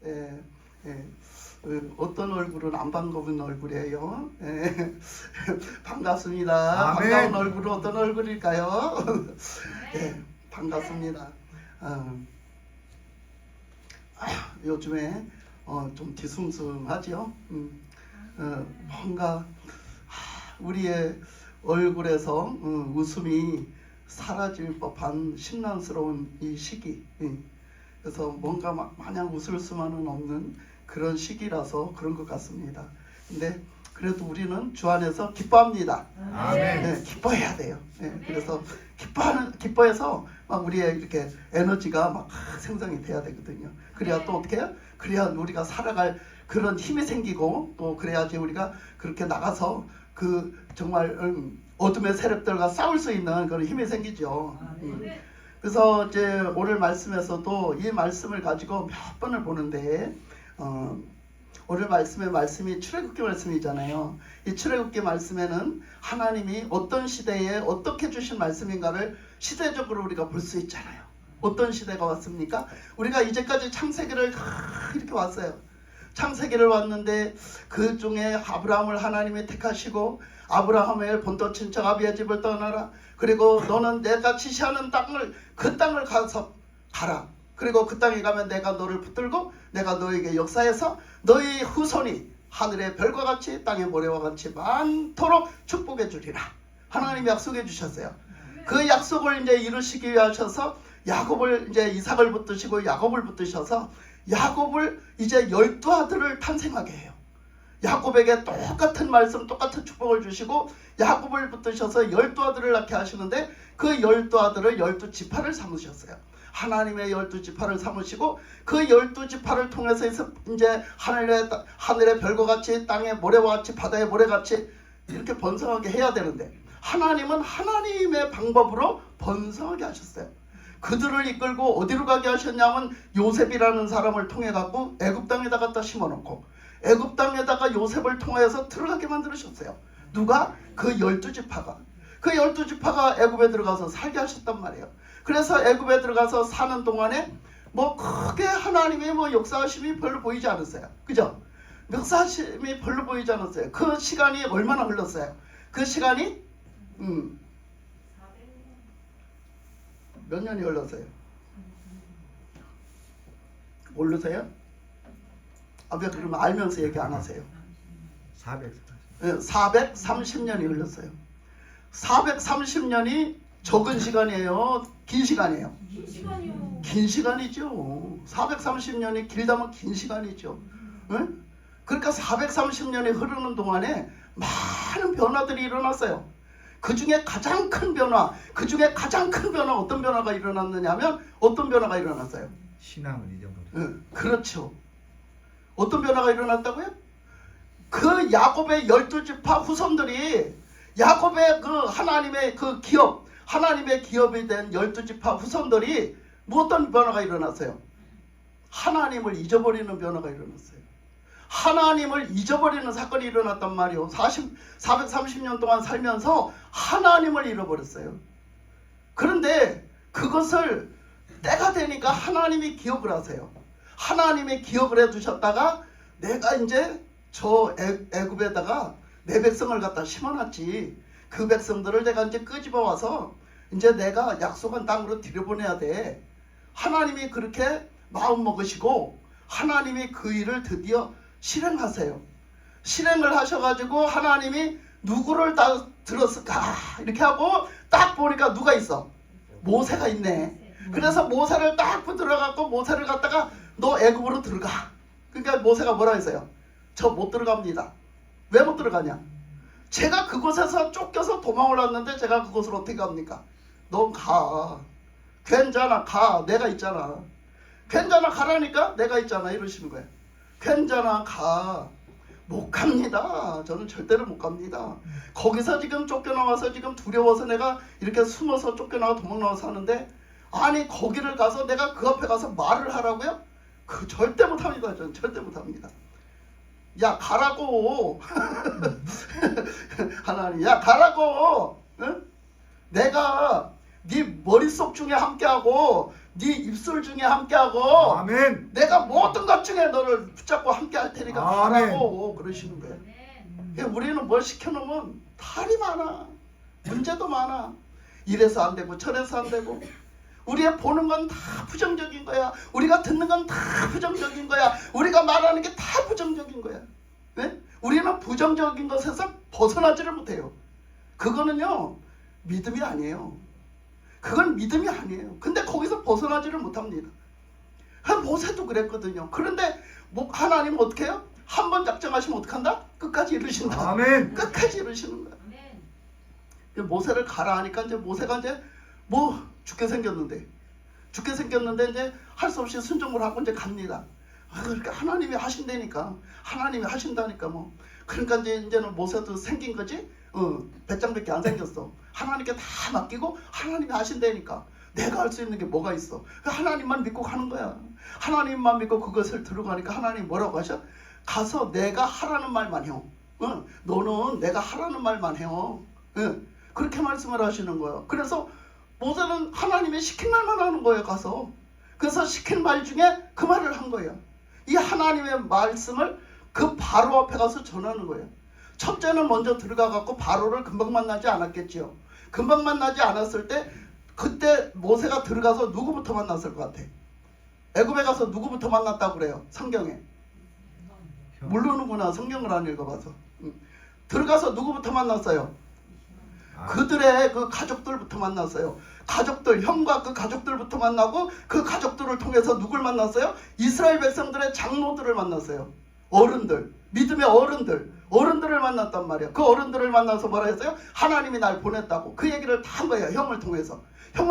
예, 예. 어떤 얼굴은 안 반가운 얼굴이에요. 예. 반갑습니다. 아멘. 반가운 얼굴은 어떤 얼굴일까요? 예, 반갑습니다. 요즘에 좀 뒤숭숭하죠. 뭔가 우리의 얼굴에서 웃음이 사라질 법한 심란스러운 이 시기. 그래서 뭔가 마냥 웃을 수만은 없는 그런 시기라서 그런 것 같습니다. 근데 그래도 우리는 주 안에서 기뻐합니다. 아멘. 네, 기뻐해야 돼요. 네, 그래서 기뻐해서 막 우리의 이렇게 에너지가 막 생성이 돼야 되거든요. 그래야 또 어떻게 해요? 그래야 우리가 살아갈 그런 힘이 생기고 또 그래야지 우리가 그렇게 나가서 그 정말 어둠의 세력들과 싸울 수 있는 그런 힘이 생기죠. 그래서 이제 오늘 말씀에서도 이 말씀을 가지고 몇 번을 보는데 오늘 말씀이 출애굽기 말씀이잖아요. 이 출애굽기 말씀에는 하나님이 어떤 시대에 어떻게 주신 말씀인가를 시대적으로 우리가 볼 수 있잖아요. 어떤 시대가 왔습니까? 우리가 이제까지 창세기를 이렇게 왔어요. 창세기를 왔는데 그 중에 아브라함을 하나님이 택하시고 아브라함의 본토 친척 아비의 집을 떠나라. 그리고 너는 내가 지시하는 땅을 그 땅을 가서 가라. 그리고 그 땅에 가면 내가 너를 붙들고 내가 너에게 역사해서 너희 후손이 하늘의 별과 같이 땅의 모래와 같이 많도록 축복해 주리라. 하나님이 약속해 주셨어요. 그 약속을 이제 이루시기 위해 하셔서 야곱을 이제 이삭을 붙드시고 야곱을 붙드셔서 야곱을 이제 12아들을 탄생하게 해요. 야곱에게 똑같은 말씀 똑같은 축복을 주시고 야곱을 붙드셔서 12아들을 낳게 하시는데 그 12아들을 12지파를 삼으셨어요. 하나님의 12지파를 삼으시고 그 12지파를 통해서 이제 하늘의 별과 같이 땅의 모래와 같이 바다의 모래같이 이렇게 번성하게 해야 되는데 하나님은 하나님의 방법으로 번성하게 하셨어요. 그들을 이끌고 어디로 가게 하셨냐면 요셉이라는 사람을 통해 갖고 애굽 땅에다 갖다 심어놓고 애굽 땅에다가 요셉을 통해서 들어가게 만들으셨어요. 누가? 그 12지파가. 그 12지파가 애굽에 들어가서 살게 하셨단 말이에요. 그래서 애굽에 들어가서 사는 동안에 뭐 크게 하나님의 뭐 역사하심이 별로 보이지 않았어요. 그죠? 역사하심이 별로 보이지 않았어요. 그 시간이 얼마나 흘렀어요? 그 시간이 몇 년이 흘렀어요? 모르세요? 왜 그러면 알면서 얘기 안 하세요? 430년이 흘렀어요. 430년이 적은 시간이에요? 긴 시간이에요? 긴 시간이죠. 430년이 길다면 긴 시간이죠. 응? 그러니까 430년이 흐르는 동안에 많은 변화들이 일어났어요. 그 중에 가장 큰 변화 어떤 변화가 일어났느냐 하면 어떤 변화가 일어났어요? 신앙을 잊어버려. 응, 그렇죠. 어떤 변화가 일어났다고요? 그 야곱의 12지파 후손들이 야곱의 그 하나님의 그 기업 하나님의 기업이 된 12지파 후손들이 어떤 변화가 일어났어요? 하나님을 잊어버리는 변화가 일어났어요. 하나님을 잊어버리는 사건이 일어났단 말이에요. 430년 동안 살면서 하나님을 잃어버렸어요. 그런데 그것을 때가 되니까 하나님이 기억을 하세요. 하나님이 기억을 해두셨다가 내가 이제 저 애굽에다가 내 백성을 갖다 심어놨지. 그 백성들을 내가 이제 끄집어 와서 이제 내가 약속한 땅으로 들여보내야 돼. 하나님이 그렇게 마음 먹으시고 하나님이 그 일을 드디어 실행하세요. 실행을 하셔가지고 하나님이 누구를 다 들었을까 이렇게 하고 딱 보니까 누가 있어? 모세가 있네. 그래서 모세를 딱 붙들어갖고 모세를 갖다가 너 애굽으로 들어가. 그러니까 모세가 뭐라 했어요? 저 못 들어갑니다. 왜 못 들어가냐? 제가 그곳에서 쫓겨서 도망을 왔는데 제가 그곳으로 어떻게 갑니까? 너 가. 괜찮아 가. 내가 있잖아. 괜찮아 가라니까 내가 있잖아 이러시는 거예요. 괜찮아 가. 못 갑니다. 저는 절대로 못 갑니다. 거기서 지금 쫓겨나와서 지금 두려워서 내가 이렇게 숨어서 쫓겨나와 도망나와서 하는데 아니 거기를 가서 내가 그 앞에 가서 말을 하라고요? 그 절대 못합니다. 저는 절대 못합니다. 야 가라고. 하나님 야 가라고. 응? 내가 네 머릿속 중에 함께하고 네 입술 중에 함께하고 아멘. 내가 모든 것 나중에 너를 붙잡고 함께 할 테니까 아멘. 가라고 그러시는 거예요. 우리는 뭘 시켜놓으면 탈이 많아. 문제도 많아. 이래서 안 되고 저래서 안 되고. 우리가 보는 건 다 부정적인 거야. 우리가 듣는 건 다 부정적인 거야. 우리가 말하는 게 다 부정적인 거야. 네? 우리는 부정적인 것에서 벗어나지를 못해요. 그거는요 믿음이 아니에요. 그건 믿음이 아니에요. 근데 거기서 벗어나지를 못합니다. 모세도 그랬거든요. 그런데 하나님 어떻게 해요? 한 번 작정하시면 어떻게 한다? 끝까지 이루신다. 아멘. 끝까지 이루시는 거야. 모세를 가라 하니까 이제 모세가 이제 뭐 죽게 생겼는데 이제 할 수 없이 순종을 하고 이제 갑니다. 그러니까 하나님이 하신다니까. 하나님이 하신다니까 뭐. 그러니까 이제는 모세도 생긴 거지. 배짱밖에 안 생겼어. 하나님께 다 맡기고 하나님이 하신다니까. 내가 할 수 있는 게 뭐가 있어? 하나님만 믿고 가는 거야. 하나님만 믿고 그것을 들어가니까 하나님 뭐라고 하셔? 가서 내가 하라는 말만 해. 너는 내가 하라는 말만 해요. 그렇게 말씀을 하시는 거예요. 그래서 모세는 하나님이 시킨 말만 하는 거예요. 가서. 그래서 시킨 말 중에 그 말을 한 거예요. 이 하나님의 말씀을 그 바로 앞에 가서 전하는 거예요. 첫째는 먼저 들어가 갖고 바로를 금방 만나지 않았겠지요. 금방 만나지 않았을 때 그때 모세가 들어가서 누구부터 만났을 것 같아? 애굽에 가서 누구부터 만났다고 그래요? 성경에. 모르는구나. 성경을 안 읽어봐서. 들어가서 누구부터 만났어요? 그들의 그 가족들부터 만났어요. 가족들, 형과 그 가족들부터 만나고 그 가족들을 통해서 누굴 만났어요? 이스라엘 백성들의 장로들을 만났어요. 어른들, 믿음의 어른들을 만났단 말이에요. 그 어른들을 만나서 뭐라 했어요? 하나님이 날 보냈다고. 그 얘기를 다 한 거예요. 형을 통해서 다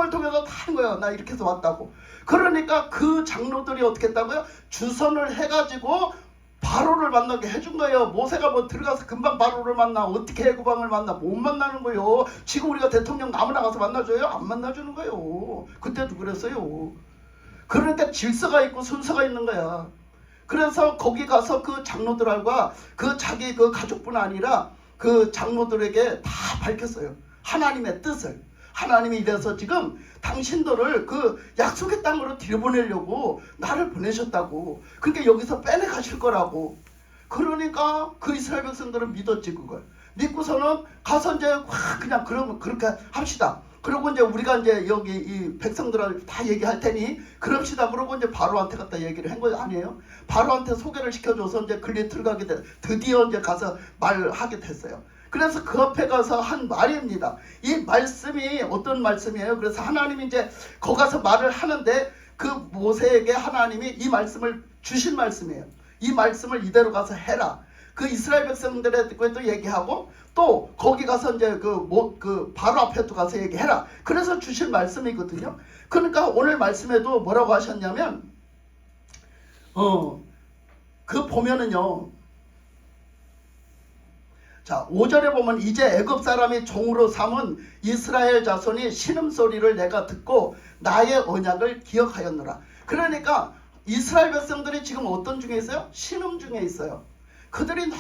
한 거예요. 나 이렇게 해서 왔다고. 그러니까 그 장로들이 어떻게 했다고요? 주선을 해가지고 바로를 만나게 해준 거예요. 모세가 뭐 들어가서 금방 바로를 만나. 어떻게 애굽왕을 만나? 못 만나는 거예요. 지금 우리가 대통령 아무나 가서 만나줘요? 안 만나주는 거예요. 그때도 그랬어요. 그러니까 질서가 있고 순서가 있는 거야. 그래서 거기 가서 그 장로들과 그 자기 그 가족뿐 아니라 그 장로들에게 다 밝혔어요. 하나님의 뜻을. 하나님이 이래서 지금 당신들을 그 약속의 땅으로 들여보내려고 나를 보내셨다고. 그러니까 여기서 빼내가실 거라고. 그러니까 그 이스라엘 백성들은 믿었지 그걸. 믿고서는 가서 이제 그냥 그러면 그렇게 합시다. 그러고 이제 우리가 이제 여기 이 백성들을 다 얘기할 테니 그럽시다. 그러고 이제 바로한테 갖다 얘기를 한 거 아니에요? 바로한테 소개를 시켜줘서 이제 글리 들어가게 돼. 드디어 이제 가서 말하게 됐어요. 그래서 그 앞에 가서 한 말입니다. 이 말씀이 어떤 말씀이에요? 그래서 하나님이 이제 거기 가서 말을 하는데 그 모세에게 하나님이 이 말씀을 주신 말씀이에요. 이 말씀을 이대로 가서 해라. 그 이스라엘 백성들에게도 얘기하고 또 거기 가서 이제 그 바로 앞에도 가서 얘기해라. 그래서 주신 말씀이거든요. 그러니까 오늘 말씀에도 뭐라고 하셨냐면 그 보면은요. 자, 5절에 보면 이제 애굽 사람이 종으로 삼은 이스라엘 자손이 신음소리를 내가 듣고 나의 언약을 기억하였노라. 그러니까 이스라엘 백성들이 지금 어떤 중에 있어요? 신음 중에 있어요. 그들이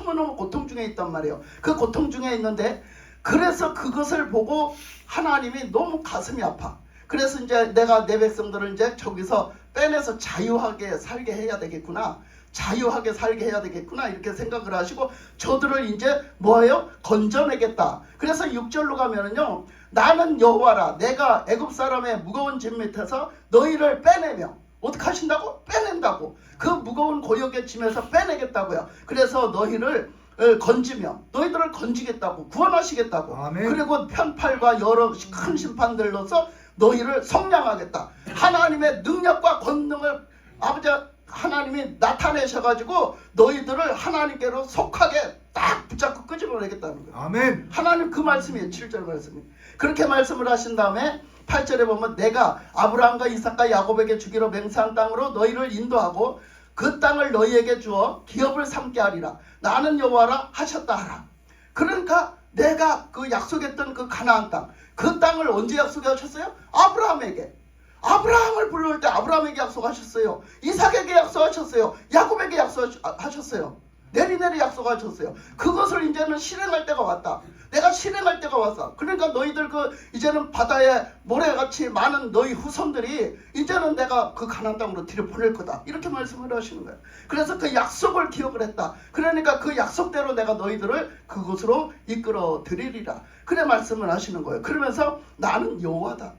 너무너무 고통 중에 있단 말이에요. 그 고통 중에 있는데 그래서 그것을 보고 하나님이 너무 가슴이 아파. 그래서 이제 내가 내 백성들을 이제 저기서 빼내서 자유하게 살게 해야 되겠구나. 자유하게 살게 해야 되겠구나 이렇게 생각을 하시고 저들을 이제 뭐예요? 건져내겠다. 그래서 6절로 가면은요. 나는 여호와라. 내가 애굽 사람의 무거운 짐 밑에서 너희를 빼내며 어떻게 하신다고? 빼낸다고. 그 무거운 고역의 짐에서 빼내겠다고요. 그래서 너희를 건지며 너희들을 건지겠다고 구원하시겠다고. 아멘. 그리고 편팔과 여러 큰 심판들 넣어서 너희를 성량하겠다. 하나님의 능력과 권능을 아버지 하나님이 나타내셔가지고 너희들을 하나님께로 속하게 딱 붙잡고 끄집어내겠다는 거예요. 아멘. 하나님 그 말씀이에요. 7절 말씀이. 그렇게 말씀을 하신 다음에 8절에 보면 내가 아브라함과 이삭과 야곱에게 주기로 맹세한 땅으로 너희를 인도하고 그 땅을 너희에게 주어 기업을 삼게 하리라. 나는 여호와라 하셨다 하라. 그러니까 내가 그 약속했던 그 가나안 땅, 그 땅을 언제 약속하셨어요? 아브라함에게. 아브라함을 부를 때 아브라함에게 약속하셨어요. 이삭에게 약속하셨어요. 야곱에게 약속하셨어요. 내리내리 약속하셨어요. 그것을 이제는 실행할 때가 왔다. 내가 실행할 때가 왔어. 그러니까 너희들 이제는 바다에 모래같이 많은 너희 후손들이 이제는 내가 그 가나안 땅으로 들여보낼 거다. 이렇게 말씀을 하시는 거예요. 그래서 그 약속을 기억을 했다. 그러니까 그 약속대로 내가 너희들을 그곳으로 이끌어 드리리라. 그래 말씀을 하시는 거예요. 그러면서 나는 여호와다.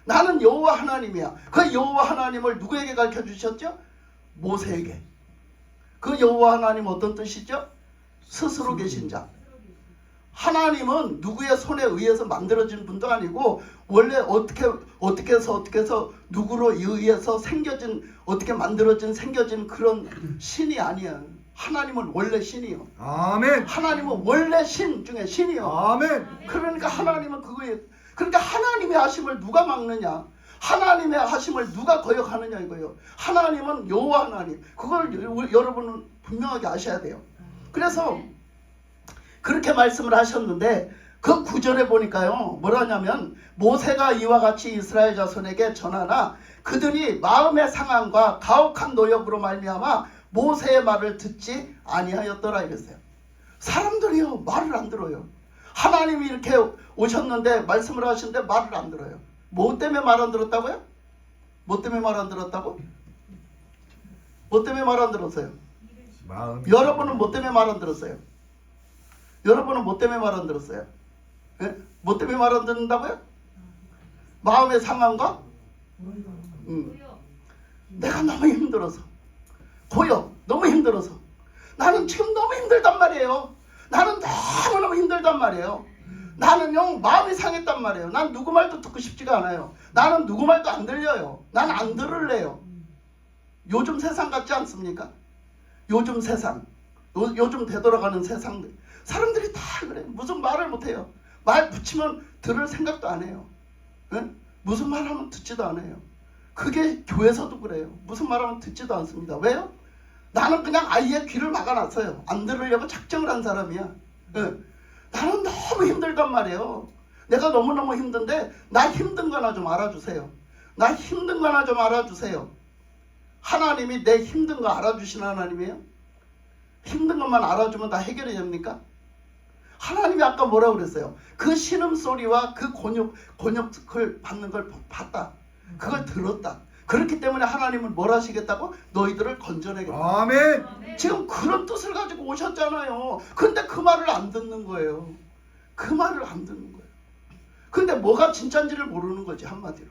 나는 여호와 하나님이야. 그 여호와 하나님을 누구에게 가르쳐 주셨죠? 모세에게. 그 여호와 하나님 어떤 뜻이죠? 스스로 계신 자. 하나님은 누구의 손에 의해서 만들어진 분도 아니고 원래 어떻게 해서 누구로 의해서 어떻게 만들어진 생겨진 그런 신이 아니야. 하나님은 원래 신이요. 아멘. 하나님은 원래 신 중에 신이요. 아멘. 그러니까 하나님은 그러니까 하나님의 하심을 누가 막느냐? 하나님의 하심을 누가 거역하느냐 이거예요. 하나님은 여호와 하나님. 그걸 여러분은 분명하게 아셔야 돼요. 그래서 그렇게 말씀을 하셨는데 그 9절에 보니까요. 뭐라냐면 모세가 이와 같이 이스라엘 자손에게 전하나 그들이 마음의 상함과 가혹한 노역으로 말미암아 모세의 말을 듣지 아니하였더라 이랬어요. 사람들이요 말을 안 들어요. 하나님이 이렇게 오셨는데 말씀을 하시는데 말을 안 들어요. 뭐 때문에 말 안 들었다고요? 뭐 때문에 말 안 들었다고? 뭐 때문에 말 안 들었어요? 여러분은 뭐 때문에 말 안 들었어요? 여러분은 뭐 때문에 말 안 들었어요? 예? 뭐 때문에 말 안 듣는다고요? 마음의 상함과 내가 너무 힘들어서 고요. 너무 힘들어서 나는 지금 너무 힘들단 말이에요. 나는 너무너무 힘들단 말이에요. 나는요 마음이 상했단 말이에요. 난 누구 말도 듣고 싶지가 않아요. 나는 누구 말도 안 들려요. 난 안 들을래요. 요즘 세상 같지 않습니까? 요즘 세상 요즘 되돌아가는 세상 사람들이 다 그래. 무슨 말을 못해요. 말 붙이면 들을 생각도 안 해요. 예? 무슨 말하면 듣지도 않아요. 그게 교회에서도 그래요. 무슨 말하면 듣지도 않습니다. 왜요? 나는 그냥 아예 귀를 막아놨어요. 안 들으려고 작정을 한 사람이야. 예. 나는 너무 힘들단 말이에요. 내가 너무너무 힘든데 나 힘든 거나 좀 알아주세요. 나 힘든 거나 좀 알아주세요. 하나님이 내 힘든 거 알아주시는 하나님이에요? 힘든 것만 알아주면 다 해결이 됩니까? 하나님이 아까 뭐라고 그랬어요? 그 신음소리와 그 곤욕을 받는 걸 봤다. 그걸 들었다. 그렇기 때문에 하나님은 뭘 하시겠다고? 너희들을 건져내겠다. 아멘. 지금 그런 뜻을 가지고 오셨잖아요. 근데 그 말을 안 듣는 거예요. 그 말을 안 듣는 거예요. 근데 뭐가 진짜인지를 모르는 거지 한마디로.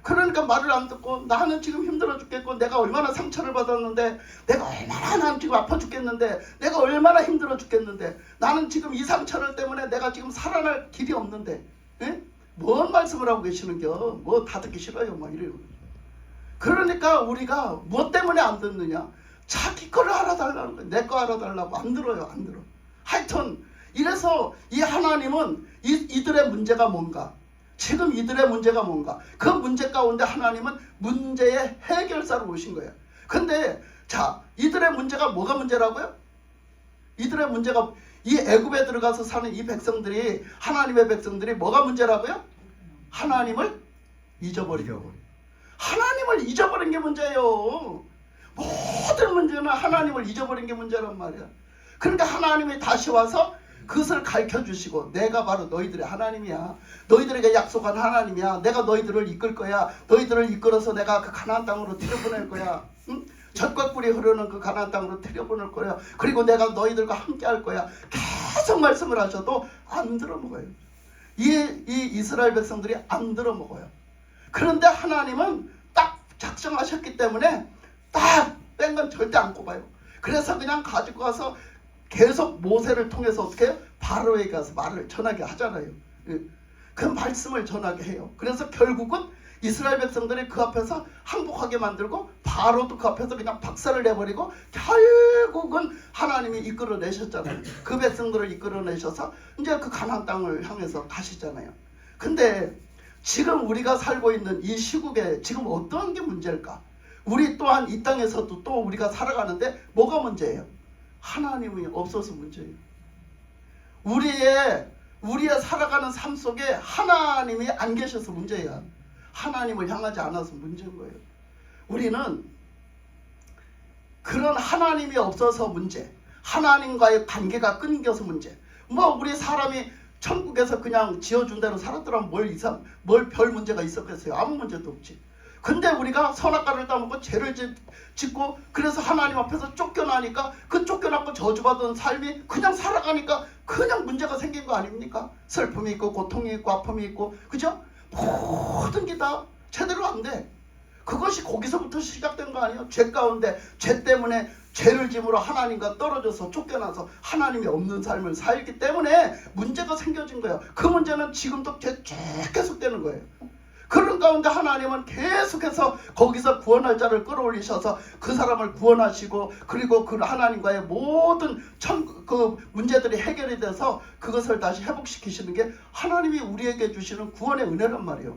그러니까 말을 안 듣고 나는 지금 힘들어 죽겠고 내가 얼마나 상처를 받았는데 내가 얼마나 난 지금 아파 죽겠는데 내가 얼마나 힘들어 죽겠는데 나는 지금 이 상처를 때문에 내가 지금 살아날 길이 없는데 에? 뭔 말씀을 하고 계시는겨? 뭐 다 듣기 싫어요 막 이래요. 그러니까 우리가 뭐 때문에 안 듣느냐? 자기 거를 알아달라는 거예요. 내 거 알아달라고 안 들어요. 안 들어. 하여튼 이래서 이 하나님은 이들의 문제가 뭔가 지금 이들의 문제가 뭔가 그 문제 가운데 하나님은 문제의 해결사로 오신 거예요. 근데 자 이들의 문제가 뭐가 문제라고요? 이들의 문제가 이 애굽에 들어가서 사는 이 백성들이 하나님의 백성들이 뭐가 문제라고요? 하나님을 잊어버리고 하나님을 잊어버린 게 문제예요. 모든 문제는 하나님을 잊어버린 게 문제란 말이야. 그러니까 하나님이 다시 와서 그것을 가르쳐 주시고 내가 바로 너희들의 하나님이야. 너희들에게 약속한 하나님이야. 내가 너희들을 이끌 거야. 너희들을 이끌어서 내가 그 가나안 땅으로 들여보낼 거야. 응? 젖과 꿀이 흐르는 그 가나안 땅으로 들여보낼 거야. 그리고 내가 너희들과 함께 할 거야. 계속 말씀을 하셔도 안 들어먹어요. 이 이스라엘 백성들이 안 들어먹어요. 그런데 하나님은 딱 작정하셨기 때문에 딱 뺀 건 절대 안 꼽아요. 그래서 그냥 가지고 가서 계속 모세를 통해서 어떻게 해요? 바로에게 가서 말을 전하게 하잖아요. 그 말씀을 전하게 해요. 그래서 결국은 이스라엘 백성들이 그 앞에서 항복하게 만들고 바로도 그 앞에서 그냥 박살을 내버리고 결국은 하나님이 이끌어내셨잖아요. 그 백성들을 이끌어내셔서 이제 그 가나안 땅을 향해서 가시잖아요. 근데 지금 우리가 살고 있는 이 시국에 지금 어떤 게 문제일까? 우리 또한 이 땅에서도 또 우리가 살아가는데 뭐가 문제예요? 하나님이 없어서 문제예요. 우리의 살아가는 삶 속에 하나님이 안 계셔서 문제야. 하나님을 향하지 않아서 문제인 거예요. 우리는 그런 하나님이 없어서 문제, 하나님과의 관계가 끊겨서 문제. 뭐 우리 사람이 천국에서 그냥 지어준 대로 살았더라면 뭘 별 문제가 있었겠어요? 아무 문제도 없지. 근데 우리가 선악과를 따먹고 죄를 짓고 그래서 하나님 앞에서 쫓겨나니까 그 쫓겨났고 저주받은 삶이 그냥 살아가니까 그냥 문제가 생긴 거 아닙니까? 슬픔이 있고 고통이 있고 아픔이 있고, 그죠? 모든 게 다 제대로 안 돼. 그것이 거기서부터 시작된 거 아니에요? 죄 가운데 죄 때문에 죄를 짐으로 하나님과 떨어져서 쫓겨나서 하나님이 없는 삶을 살기 때문에 문제가 생겨진 거예요. 그 문제는 지금도 계속되는 거예요. 그런 가운데 하나님은 계속해서 거기서 구원할 자를 끌어올리셔서 그 사람을 구원하시고, 그리고 그 하나님과의 모든 그 문제들이 해결이 돼서 그것을 다시 회복시키시는 게 하나님이 우리에게 주시는 구원의 은혜란 말이에요.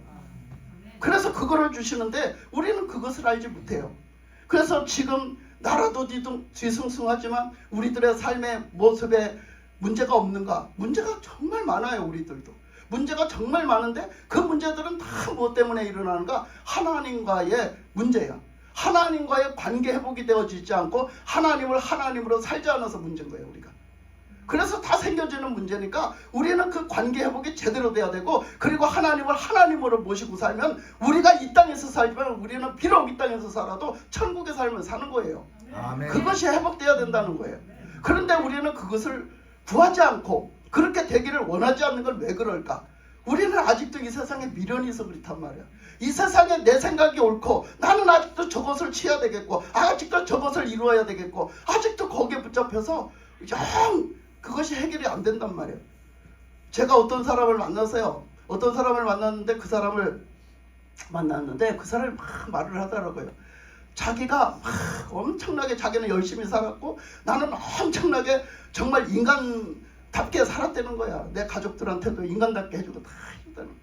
그래서 그거를 주시는데 우리는 그것을 알지 못해요. 그래서 지금 나라도 뒤숭숭하지만 우리들의 삶의 모습에 문제가 없는가? 문제가 정말 많아요. 우리들도 문제가 정말 많은데 그 문제들은 다 무엇 때문에 일어나는가? 하나님과의 문제야. 하나님과의 관계 회복이 되어지지 않고 하나님을 하나님으로 살지 않아서 문제인 거예요. 우리가. 그래서 다 생겨지는 문제니까 우리는 그 관계 회복이 제대로 돼야 되고, 그리고 하나님을 하나님으로 모시고 살면 우리가 이 땅에서 살지만 우리는 비록 이 땅에서 살아도 천국의 삶을 사는 거예요. 아멘. 그것이 회복돼야 된다는 거예요. 그런데 우리는 그것을 구하지 않고 그렇게 되기를 원하지 않는 건 왜 그럴까? 우리는 아직도 이 세상에 미련이 있어 그렇단 말이야. 이 세상에 내 생각이 옳고 나는 아직도 저것을 취해야 되겠고 아직도 저것을 이루어야 되겠고 아직도 거기에 붙잡혀서 영 그것이 해결이 안 된단 말이에요. 제가 어떤 사람을 만났어요. 어떤 사람을 만났는데 그 사람이 막 말을 하더라고요. 자기가 막 엄청나게 자기는 열심히 살았고 나는 엄청나게 정말 인간답게 살았다는 거야. 내 가족들한테도 인간답게 해주고 다 했다는 거야.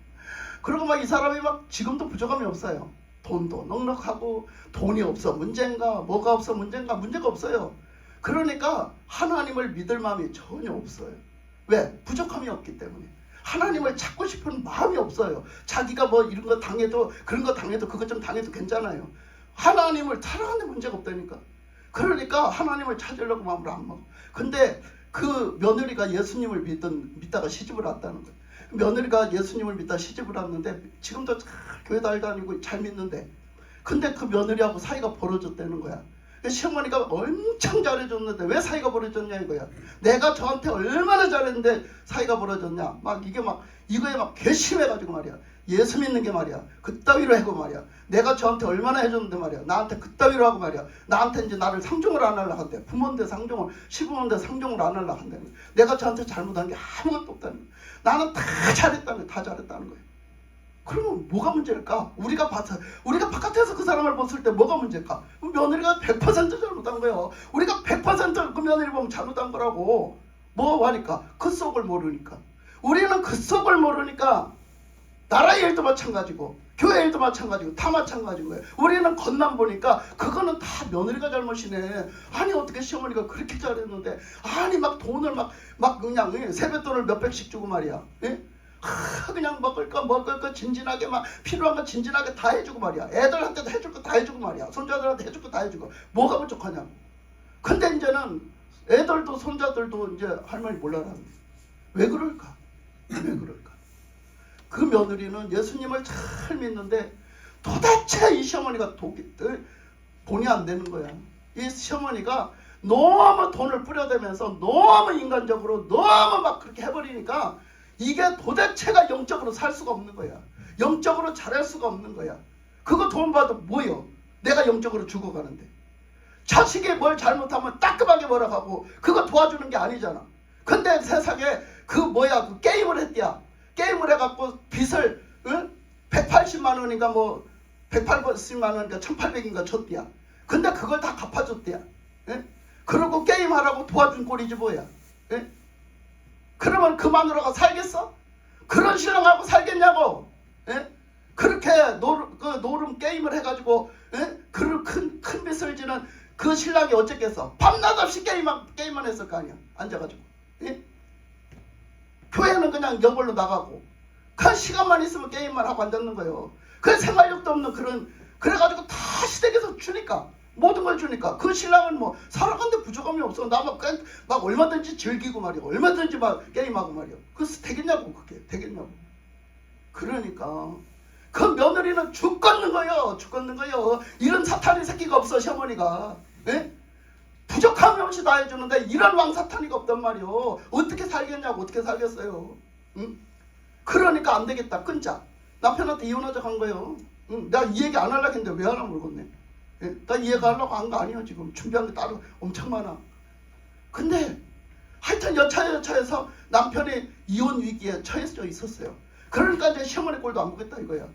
그리고 막 이 사람이 막 지금도 부족함이 없어요. 돈도 넉넉하고 돈이 없어 문제인가 뭐가 없어 문제인가 문제가 없어요. 그러니까 하나님을 믿을 마음이 전혀 없어요. 왜? 부족함이 없기 때문에. 하나님을 찾고 싶은 마음이 없어요. 자기가 뭐 이런 거 당해도 그런 거 당해도 그것 좀 당해도 괜찮아요. 하나님을 사랑하는데 문제가 없다니까. 그러니까 하나님을 찾으려고 마음을 안 먹어. 근데 그 며느리가 예수님을 믿다가 시집을 왔다는 거예요. 며느리가 예수님을 믿다 시집을 왔는데 지금도 교회 다니고 잘 믿는데, 근데 그 며느리하고 사이가 벌어졌다는 거야. 시어머니가 엄청 잘해줬는데 왜 사이가 벌어졌냐 이거야. 내가 저한테 얼마나 잘했는데 사이가 벌어졌냐. 이거에 막 괘씸해가지고 말이야. 예수 믿는 게 말이야. 그따위로 하고 말이야. 내가 저한테 얼마나 해줬는데 말이야. 나한테 그따위로 하고 말이야. 나한테 이제 나를 상종을 안 하려고 한대. 부모인데 상종을, 시부모인데 상종을 안 하려고 한대. 내가 저한테 잘못한 게 아무것도 없다는 거야. 나는 다 잘했다는 거야. 다 잘했다는 거야. 그러면 뭐가 문제일까? 우리가 바깥에서 그 사람을 봤을 때 뭐가 문제일까? 며느리가 100% 잘못한 거예요. 우리가 100%그 며느리 보면 잘못한 거라고. 뭐 하니까? 그 속을 모르니까. 우리는 그 속을 모르니까 나라의 일도 마찬가지고 교회 일도 마찬가지고 다 마찬가지인 거예요. 우리는 겉만 보니까 그거는 다 며느리가 잘못이네. 아니 어떻게 시어머니가 그렇게 잘했는데, 아니 막 돈을 막 그냥 세뱃돈을 몇백씩 주고 말이야. 예? 그냥 먹을 거 진진하게 막 필요한 거 진진하게 다 해주고 말이야. 애들한테도 해줄 거 다 해주고 말이야. 손자들한테 해줄 거 다 해주고 뭐가 부족하냐고. 근데 이제는 애들도 손자들도 이제 할머니 몰라라는. 왜 그럴까? 왜 그럴까? 그 며느리는 예수님을 잘 믿는데 도대체 이 시어머니가 돈이 안 되는 거야. 이 시어머니가 너무 돈을 뿌려대면서 너무 인간적으로 너무 막 그렇게 해버리니까 이게 도대체가 영적으로 살 수가 없는 거야. 영적으로 잘할 수가 없는 거야. 그거 돈 받아 뭐요? 내가 영적으로 죽어가는데. 자식이 뭘 잘못하면 따끔하게 뭐라 하고 그거 도와주는 게 아니잖아. 근데 세상에 그 게임을 했대야. 게임을 해갖고 빚을 180만 원인가 180만 원인가 1800인가 줬대야. 근데 그걸 다 갚아줬대야. 그러고 게임하라고 도와준 꼴이지 뭐야. 그러면 그 마누라가 살겠어? 그런 신랑하고 살겠냐고. 그렇게 노름 게임을 해가지고 큰 빚을 지는 그 신랑이 어쨌겠어? 밤낮 없이 게임만 했을 거 아니야. 앉아가지고. 교회는 그냥 여벌로 나가고 그 시간만 있으면 게임만 하고 앉았는 거예요. 그 생활력도 없는 그래가지고 다 시댁에서 주니까 모든 걸 주니까 그 신랑은 뭐 살아가는데 부족함이 없어. 나 막 얼마든지 즐기고 말이야. 얼마든지 막 게임하고 말이야. 그래서 되겠냐고. 그게 되겠냐고. 그러니까 그 며느리는 죽겠는 거예요. 죽겠는 거예요. 이런 사탄이 새끼가 없어. 시어머니가. 예? 부족함이 없이 다 해주는데 이런 왕사탄이가 없단 말이요. 어떻게 살겠냐고. 어떻게 살겠어요. 응? 그러니까 안 되겠다. 끊자. 남편한테 이혼하자 간 거예요. 응? 내가 이 얘기 안 하려고 했는데 왜 하나 물었네. 예? 나 이해가 하려고 한 거 아니에요. 지금 준비한 게 따로 엄청 많아. 근데 하여튼 여차여차해서 남편이 이혼 위기에 처해져 있었어요. 그러니까 이제 시어머니 꼴도 안 보겠다 이거야.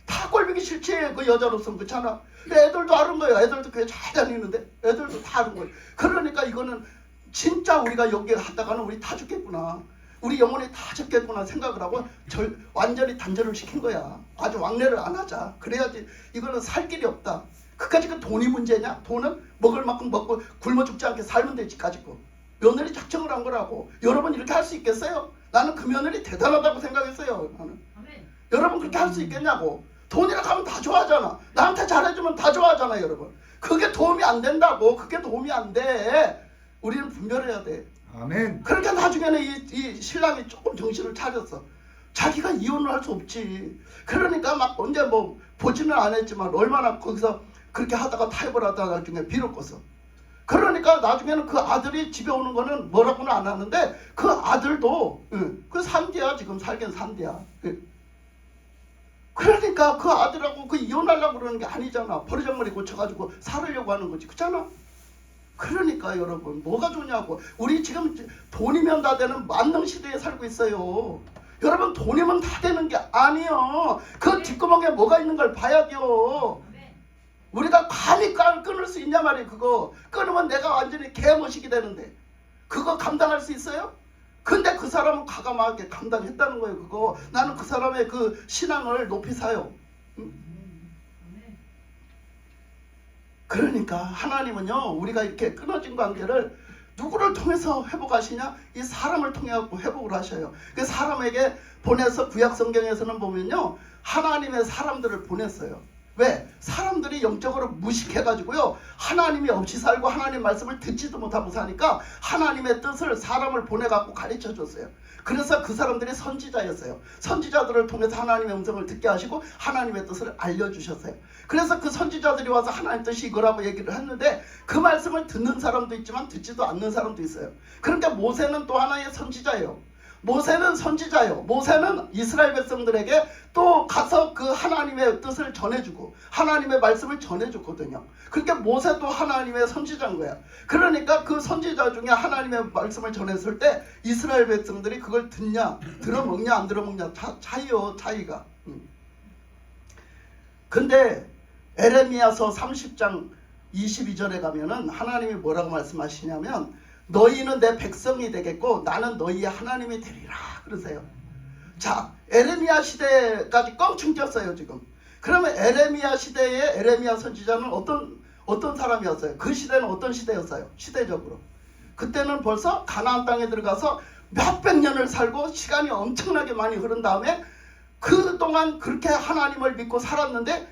다 꼴보기 싫지. 그 여자로서는. 그렇잖아. 애들도 아는 거야. 애들도 그게 잘 다니는데 애들도 다 아는 거야. 그러니까 이거는 진짜 우리가 여기 하다가는 우리 다 죽겠구나. 우리 영혼이 다 죽겠구나 생각을 하고 완전히 단절을 시킨 거야. 아주 왕래를 안 하자. 그래야지. 이거는 살 길이 없다. 그까짓 그 돈이 문제냐? 돈은 먹을 만큼 먹고 굶어 죽지 않게 살면 되지. 가지고 며느리 작정을 한 거라고. 여러분 이렇게 할 수 있겠어요? 나는 그 며느리 대단하다고 생각했어요. 나는. 아멘. 여러분 그렇게 할 수 있겠냐고. 돈이라고 하면 다 좋아하잖아. 나한테 잘해주면 다 좋아하잖아. 여러분 그게 도움이 안 된다고. 그게 도움이 안 돼. 우리는 분별해야 돼. 아멘. 그러니까 나중에는 이 신랑이 조금 정신을 차렸어. 자기가 이혼을 할 수 없지. 그러니까 막 언제 뭐 보지는 않았지만 얼마나 거기서 그렇게 하다가 타협을 하다가 나중에 비롯거서. 그러니까 나중에는 그 아들이 집에 오는 거는 뭐라고는 안 하는데 그 아들도 그 산디야. 지금 살긴 산디야. 그러니까 그 아들하고 그 이혼하려고 그러는 게 아니잖아. 버르장머리 고쳐가지고 살으려고 하는 거지. 그렇잖아. 그러니까 여러분 뭐가 좋냐고. 우리 지금 돈이면 다 되는 만능 시대에 살고 있어요. 여러분 돈이면 다 되는 게 아니에요. 그 뒷구멍에 뭐가 있는 걸 봐야 돼요. 우리가 감히 끊을 수 있냐 말이에요. 그거 끊으면 내가 완전히 개머시기 되는데 그거 감당할 수 있어요? 근데 그 사람은 과감하게 감당했다는 거예요. 그거 나는 그 사람의 그 신앙을 높이 사요. 응? 그러니까 하나님은요 우리가 이렇게 끊어진 관계를 누구를 통해서 회복하시냐? 이 사람을 통해 갖고 회복을 하셔요. 그 사람에게 보내서 구약 성경에서는 보면요 하나님의 사람들을 보냈어요. 왜? 사람들이 영적으로 무식해가지고요 하나님이 없이 살고 하나님 말씀을 듣지도 못하고 사니까 하나님의 뜻을 사람을 보내갖고 가르쳐줬어요. 그래서 그 사람들이 선지자였어요. 선지자들을 통해서 하나님의 음성을 듣게 하시고 하나님의 뜻을 알려주셨어요. 그래서 그 선지자들이 와서 하나님 뜻이 이거라고 얘기를 했는데 그 말씀을 듣는 사람도 있지만 듣지도 않는 사람도 있어요. 그러니까 모세는 또 하나의 선지자예요. 모세는 선지자요. 모세는 이스라엘 백성들에게 또 가서 그 하나님의 뜻을 전해주고 하나님의 말씀을 전해줬거든요. 그러니까 모세도 하나님의 선지자인 거야. 그러니까 그 선지자 중에 하나님의 말씀을 전했을 때 이스라엘 백성들이 그걸 듣냐 들어먹냐 안 들어먹냐 차이요. 차이가. 근데 에레미야서 30장 22절에 가면은 하나님이 뭐라고 말씀하시냐면 너희는 내 백성이 되겠고 나는 너희의 하나님이 되리라 그러세요. 자, 에레미야 시대까지 껑충 꼈어요 지금. 그러면 에레미야 시대에 에레미야 선지자는 어떤 사람이었어요? 그 시대는 어떤 시대였어요? 시대적으로 그때는 벌써 가나안 땅에 들어가서 몇백 년을 살고 시간이 엄청나게 많이 흐른 다음에 그동안 그렇게 하나님을 믿고 살았는데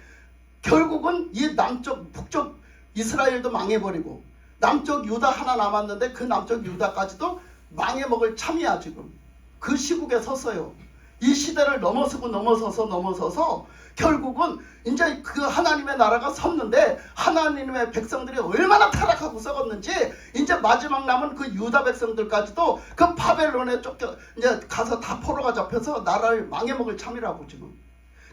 결국은 이 남쪽 북쪽 이스라엘도 망해버리고 남쪽 유다 하나 남았는데 그 남쪽 유다까지도 망해먹을 참이야 지금. 그 시국에 섰어요. 이 시대를 넘어서서 결국은 이제 그 하나님의 나라가 섰는데 하나님의 백성들이 얼마나 타락하고 썩었는지 이제 마지막 남은 그 유다 백성들까지도 그 바벨론에 쫓겨 이제 가서 다 포로가 잡혀서 나라를 망해먹을 참이라고 지금.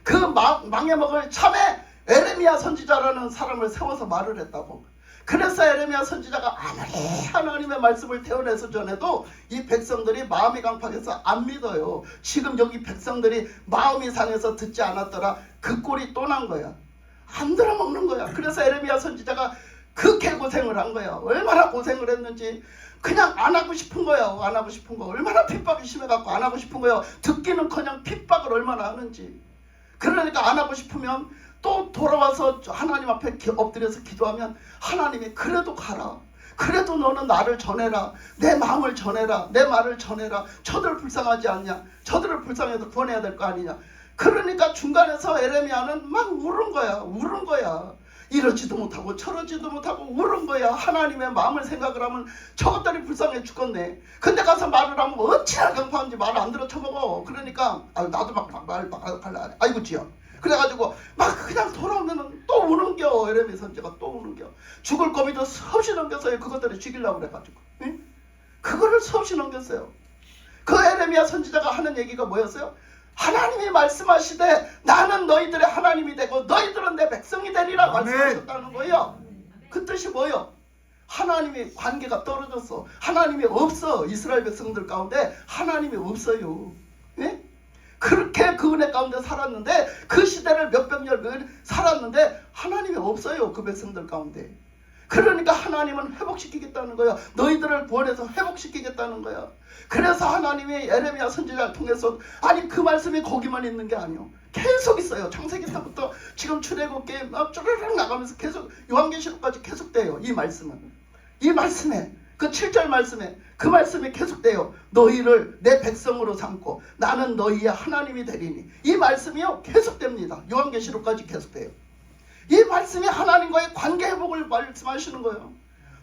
그 망해먹을 참에 에레미야 선지자라는 사람을 세워서 말을 했다고. 그래서 에레미야 선지자가 아무리 하나님의 말씀을 태어내서 전해도 이 백성들이 마음이 강팍해서 안 믿어요. 지금 여기 백성들이 마음이 상해서 듣지 않았더라. 그 꼴이 또 난 거야. 안 들어먹는 거야. 그래서 에레미야 선지자가 그렇게 고생을 한 거야. 얼마나 고생을 했는지. 그냥 안 하고 싶은 거야. 안 하고 싶은 거. 얼마나 핍박이 심해갖고 안 하고 싶은 거야. 듣기는커녕 핍박을 얼마나 하는지. 그러니까 안 하고 싶으면 또 돌아와서 하나님 앞에 엎드려서 기도하면 하나님이 그래도 가라. 그래도 너는 나를 전해라. 내 마음을 전해라. 내 말을 전해라. 저들 불쌍하지 않냐. 저들을 불쌍해서 구원해야 될 거 아니냐. 그러니까 중간에서 에레미야는 막 울은 거야. 이러지도 못하고 저러지도 못하고 울은 거야. 하나님의 마음을 생각을 하면 저것들이 불쌍해 죽겠네. 근데 가서 말을 하면 어찌나 강파한지 말을 안 들어 쳐먹어. 그러니까 나도 막 할래. 아이고 지야. 그래가지고 막 그냥 돌아오면은 또 우는겨. 에레미야 선지자가 또 우는겨. 죽을 고비도 수없이 넘겼어요. 그것들을 죽이려고 그래가지고. 응? 그거를 수없이 넘겼어요. 그 에레미야 선지자가 하는 얘기가 뭐였어요? 하나님이 말씀하시되 나는 너희들의 하나님이 되고 너희들은 내 백성이 되리라 말씀하셨다는 거예요. 그 뜻이 뭐예요? 하나님의 관계가 떨어졌어. 하나님이 없어. 이스라엘 백성들 가운데 하나님이 없어요. 예? 그렇게 그 은혜 가운데 살았는데 그 시대를 몇백 년 살았는데 하나님이 없어요. 그 백성들 가운데. 그러니까 하나님은 회복시키겠다는 거예요. 너희들을 구원해서 회복시키겠다는 거예요. 그래서 하나님이 에레미야 선지자를 통해서 아니 그 말씀이 거기만 있는 게 아니에요. 계속 있어요. 창세기 때부터 지금 출애굽기 쭈르륵 나가면서 계속 요한계시록까지 계속돼요. 이 말씀은. 이 말씀에 그 7절 말씀에 그 말씀이 계속돼요. 너희를 내 백성으로 삼고 나는 너희의 하나님이 되리니. 이 말씀이요 계속됩니다. 요한계시록까지 계속돼요. 이 말씀이 하나님과의 관계 회복을 말씀하시는 거예요.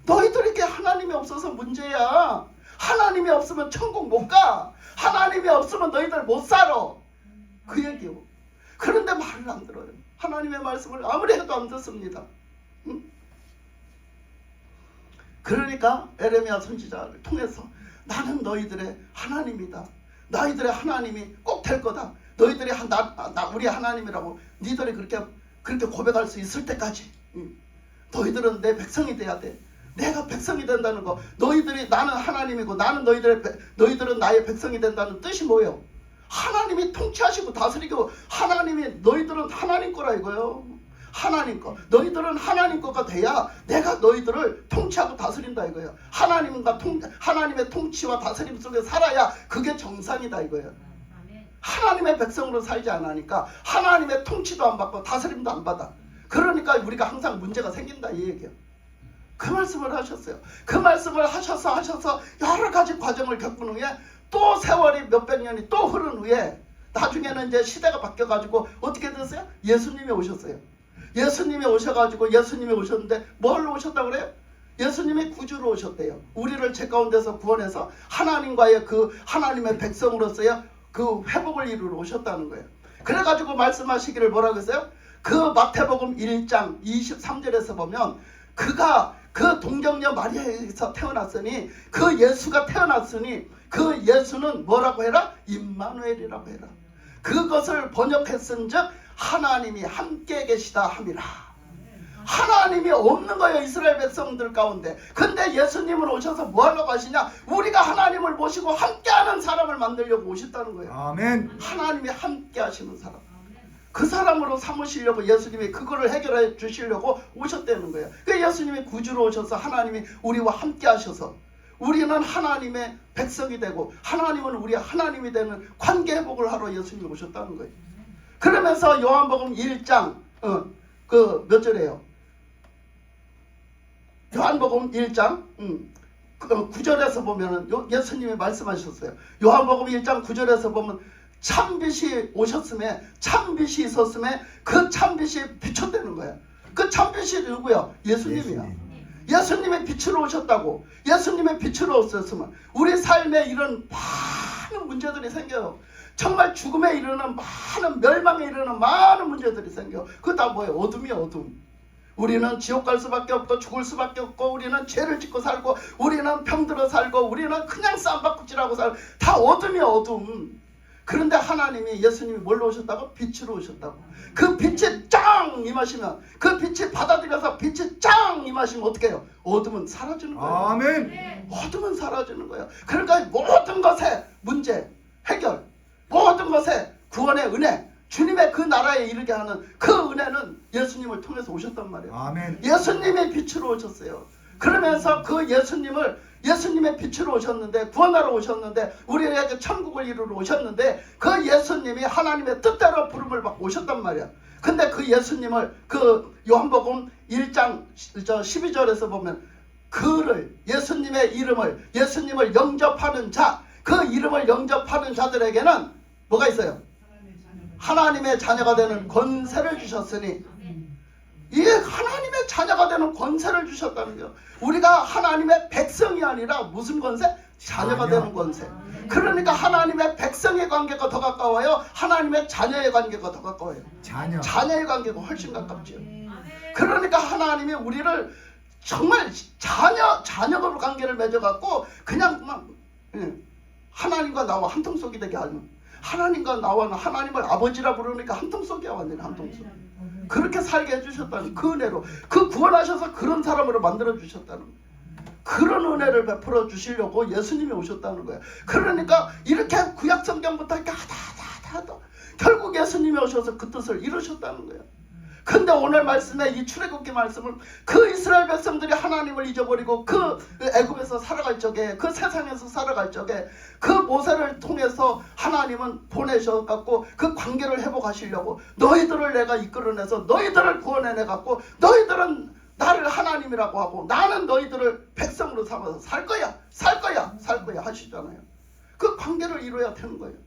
너희들에게 하나님이 없어서 문제야. 하나님이 없으면 천국 못 가. 하나님이 없으면 너희들 못 살아. 그 얘기요. 그런데 말을 안 들어요. 하나님의 말씀을 아무리 해도 안 듣습니다. 응? 그러니까 에레미야 선지자를 통해서 나는 너희들의 하나님이다. 너희들의 하나님이 꼭 될 거다. 너희들이 우리 하나님이라고 니들이 그렇게 고백할 수 있을 때까지 너희들은 내 백성이 돼야 돼. 내가 백성이 된다는 거. 너희들이 나는 하나님이고 너희들은 나의 백성이 된다는 뜻이 뭐예요? 하나님이 통치하시고 다스리고 하나님이 너희들은 하나님 거라 이거예요. 하나님 거. 너희들은 하나님 거가 돼야 내가 너희들을 통치하고 다스린다 이거예요. 하나님의 통치와 다스림 속에 살아야 그게 정상이다 이거예요. 하나님의 백성으로 살지 않으니까 하나님의 통치도 안 받고 다스림도 안 받아. 그러니까 우리가 항상 문제가 생긴다 이 얘기예요. 그 말씀을 하셨어요. 그 말씀을 하셔서 여러 가지 과정을 겪은 후에 또 세월이 몇백 년이 또 흐른 후에 나중에는 이제 시대가 바뀌어가지고 어떻게 됐어요? 예수님이 오셨어요. 예수님이 오셨는데 뭘로 오셨다고 그래요? 예수님이 구주로 오셨대요. 우리를 죄 가운데서 구원해서 하나님과의 그 하나님의 백성으로서의 그 회복을 이루러 오셨다는 거예요. 그래가지고 말씀하시기를 뭐라고 했어요? 그 마태복음 1장 23절에서 보면 그가 그 동정녀 마리아에서 태어났으니 그 예수가 태어났으니 그 예수는 뭐라고 해라? 임마누엘이라고 해라. 그것을 번역했은즉 하나님이 함께 계시다 함이라. 하나님이 없는 거예요. 이스라엘 백성들 가운데. 근데 예수님은 오셔서 뭐 하려고 하시냐? 우리가 하나님을 모시고 함께하는 사람을 만들려고 오셨다는 거예요. 아멘. 하나님이 함께 하시는 사람. 그 사람으로 삼으시려고 예수님이 그거를 해결해 주시려고 오셨다는 거예요. 그 예수님이 구주로 오셔서 하나님이 우리와 함께 하셔서 우리는 하나님의 백성이 되고 하나님은 우리 하나님이 되는 관계 회복을 하러 예수님이 오셨다는 거예요. 그러면서 요한복음 1장 그 몇 절이에요? 요한복음 1장 9절에서 보면은 예수님이 말씀하셨어요. 요한복음 1장 9절에서 보면 참빛이 오셨음에 참빛이 있었음에 그 참빛이 비춰대는 거야. 그 참빛이 누구야? 예수님이야. 예수님의 빛으로 오셨다고. 예수님의 빛으로 오셨으면 우리 삶에 이런 많은 문제들이 생겨요. 정말 죽음에 이르는 많은 멸망에 이르는 많은 문제들이 생겨. 그거 다 뭐예요? 어둠이야 어둠. 우리는 지옥 갈 수밖에 없고 죽을 수밖에 없고 우리는 죄를 짓고 살고 우리는 병들어 살고 우리는 그냥 쌈박구질하고 살고 다 어둠이야 어둠. 그런데 하나님이 예수님이 뭘로 오셨다고? 빛으로 오셨다고. 그 빛이 짱 임하시면 그 빛이 받아들여서 빛이 짱 임하시면 어떻게 해요? 어둠은 사라지는 거예요. 아멘. 어둠은 사라지는 거예요. 그러니까 모든 것의 문제 해결, 모든 것의 구원의 은혜, 주님의 그 나라에 이르게 하는 그 은혜는 예수님을 통해서 오셨단 말이에요. 아멘. 예수님의 빛으로 오셨어요. 그러면서 그 예수님의 빛으로 오셨는데 구원하러 오셨는데 우리에게 천국을 이루러 오셨는데 그 예수님이 하나님의 뜻대로 부름을 받고 오셨단 말이야. 근데 그 예수님을 그 요한복음 1장 12절에서 보면 그를 예수님의 이름을 예수님을 영접하는 자, 그 이름을 영접하는 자들에게는 뭐가 있어요? 하나님의 자녀가 되는 권세를 주셨으니 이 하나님의 자녀가 되는 권세를 주셨다는 거예요. 우리가 하나님의 백성이 아니라 무슨 권세? 자녀가 되는 권세. 그러니까 하나님의 백성의 관계가 더 가까워요? 하나님의 자녀의 관계가 더 가까워요? 자녀의 관계가 훨씬 가깝죠. 그러니까 하나님이 우리를 정말 자녀로 관계를 맺어갖고 그냥 막 하나님과 나와 한통속이 되게 하는, 하나님과 나와 하나님을 아버지라 부르니까 한통속이야. 완전히 한통속. 그렇게 살게 해주셨다는 그 은혜로, 그 구원하셔서 그런 사람으로 만들어 주셨다는, 그런 은혜를 베풀어 주시려고 예수님이 오셨다는 거예요. 그러니까 이렇게 구약 성경부터 이렇게 하다 결국 예수님이 오셔서 그 뜻을 이루셨다는 거예요. 근데 오늘 말씀에 이 출애굽기 말씀을, 그 이스라엘 백성들이 하나님을 잊어버리고 그 애굽에서 살아갈 적에, 그 세상에서 살아갈 적에 그 모세를 통해서 하나님은 보내셔갖고 그 관계를 회복하시려고, 너희들을 내가 이끌어내서 너희들을 구원해내갖고 너희들은 나를 하나님이라고 하고 나는 너희들을 백성으로 삼아서 살 거야 하시잖아요. 그 관계를 이루어야 되는 거예요.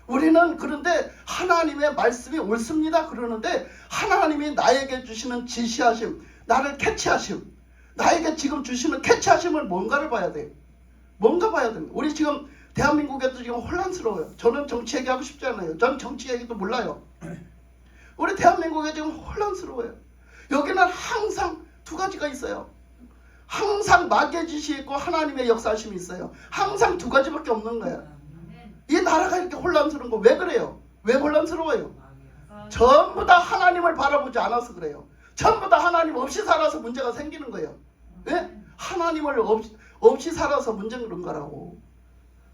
우리는 그런데 하나님의 말씀이 옳습니다 그러는데, 하나님이 나에게 주시는 지시하심, 나를 캐치하심, 나에게 지금 주시는 캐치하심을 뭔가를 봐야 돼요. 뭔가 봐야 됩니다. 우리 지금 대한민국에도 지금 혼란스러워요. 저는 정치 얘기하고 싶지 않아요. 저는 정치 얘기도 몰라요. 우리 대한민국에 지금 혼란스러워요. 여기는 항상 두 가지가 있어요. 항상 마귀의 지시 있고 하나님의 역사하심이 있어요. 항상 두 가지밖에 없는 거예요. 이 나라가 이렇게 혼란스러운 거 왜 그래요? 왜 혼란스러워요? 전부 다 하나님을 바라보지 않아서 그래요. 전부 다 하나님 없이 살아서 문제가 생기는 거예요. 왜? 하나님을 없이 살아서 문제가 그런 거라고.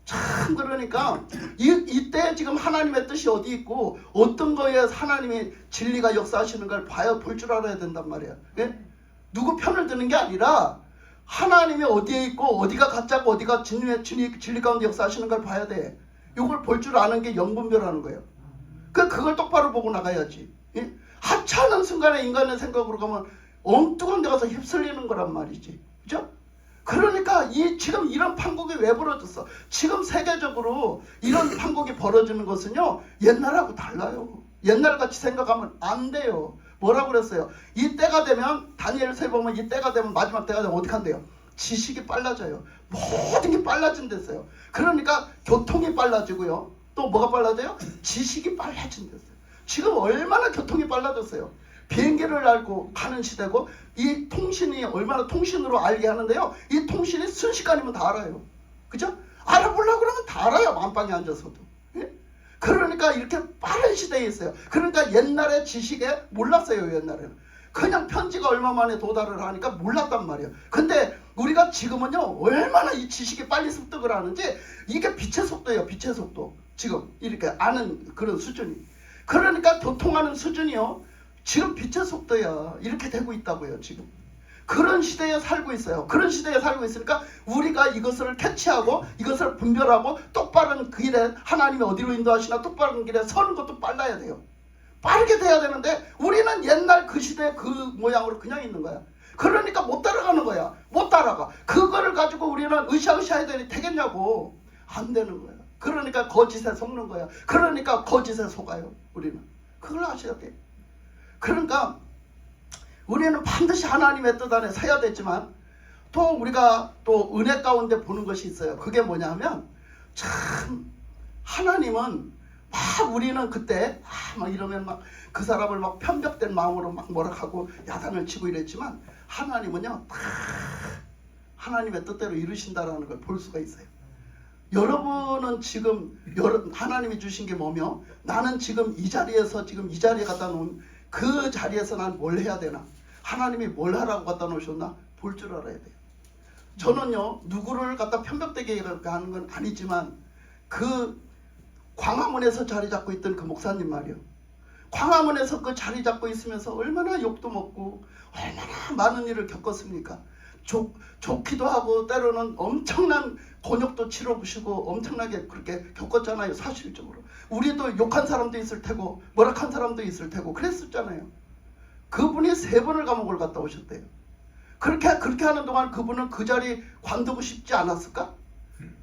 참, 그러니까 이때 지금 하나님의 뜻이 어디 있고 어떤 거에 하나님이 진리가 역사하시는 걸 볼 줄 알아야 된단 말이에요. 예? 누구 편을 드는 게 아니라 하나님이 어디에 있고 어디가 가짜고 어디가 진리 가운데 역사하시는 걸 봐야 돼. 이걸 볼 줄 아는 게 영분별하는 거예요. 그걸 똑바로 보고 나가야지. 예? 하찮은 순간에 인간의 생각으로 가면 엉뚱한 데 가서 휩쓸리는 거란 말이지. 그죠? 그러니까 지금 이런 판국이 왜 벌어졌어? 지금 세계적으로 이런 판국이 벌어지는 것은요, 옛날하고 달라요. 옛날같이 생각하면 안 돼요. 뭐라고 그랬어요? 이 때가 되면, 다니엘서에 보면 이 때가 되면, 마지막 때가 되면 어떻게 한대요? 지식이 빨라져요. 모든 게 빨라진댔어요. 그러니까 교통이 빨라지고요. 또 뭐가 빨라져요? 지식이 빨라진댔어요. 지금 얼마나 교통이 빨라졌어요. 비행기를 알고 가는 시대고, 이 통신이 얼마나 통신으로 알게 하는데요. 이 통신이 순식간이면 다 알아요. 그죠? 알아보려고 그러면 다 알아요. 만방에 앉아서도. 예? 그러니까 이렇게 빠른 시대에 있어요. 그러니까 옛날에 지식에 몰랐어요. 옛날에는 그냥 편지가 얼마 만에 도달을 하니까 몰랐단 말이에요. 근데 우리가 지금은요, 얼마나 이 지식이 빨리 습득을 하는지, 이게 빛의 속도예요. 빛의 속도. 지금 이렇게 아는 그런 수준이. 그러니까 교통하는 수준이요, 지금 빛의 속도야. 이렇게 되고 있다고요. 지금 그런 시대에 살고 있어요. 그런 시대에 살고 있으니까 우리가 이것을 캐치하고 이것을 분별하고 똑바른 길에, 하나님이 어디로 인도하시나 똑바른 길에 서는 것도 빨라야 돼요. 빠르게 돼야 되는데 우리는 옛날 그 시대 그 모양으로 그냥 있는 거야. 그러니까 못 따라가는 거야. 못 따라가. 그거를 가지고 우리는 으쌰으쌰 해야 되겠냐고. 안 되는 거야. 그러니까 거짓에 속는 거야. 그러니까 거짓에 속아요. 우리는. 그걸 아셔야 돼. 그러니까 우리는 반드시 하나님의 뜻 안에 서야 되지만, 또 우리가 또 은혜 가운데 보는 것이 있어요. 그게 뭐냐면, 참 하나님은 막, 우리는 그때 막 이러면 막 그 사람을 막 편벽된 마음으로 막 뭐라 하고 야단을 치고 이랬지만, 하나님은요 다 하나님의 뜻대로 이루신다라는 걸 볼 수가 있어요. 여러분은 지금 하나님이 주신 게 뭐며, 나는 지금 이 자리에서 지금 이 자리에 갖다 놓은 그 자리에서 난 뭘 해야 되나, 하나님이 뭘 하라고 갖다 놓으셨나 볼 줄 알아야 돼요. 저는요, 누구를 갖다 편벽되게 하는 건 아니지만, 그 광화문에서 자리 잡고 있던 그 목사님 말이요, 광화문에서 그 자리 잡고 있으면서 얼마나 욕도 먹고 얼마나 많은 일을 겪었습니까? 좋기도 하고 때로는 엄청난 곤욕도 치러보시고 엄청나게 그렇게 겪었잖아요. 사실적으로 우리도 욕한 사람도 있을 테고 뭐락한 사람도 있을 테고 그랬었잖아요. 그분이 3번을 감옥을 갔다 오셨대요. 그렇게 하는 동안 그분은 그 자리 관두고 싶지 않았을까?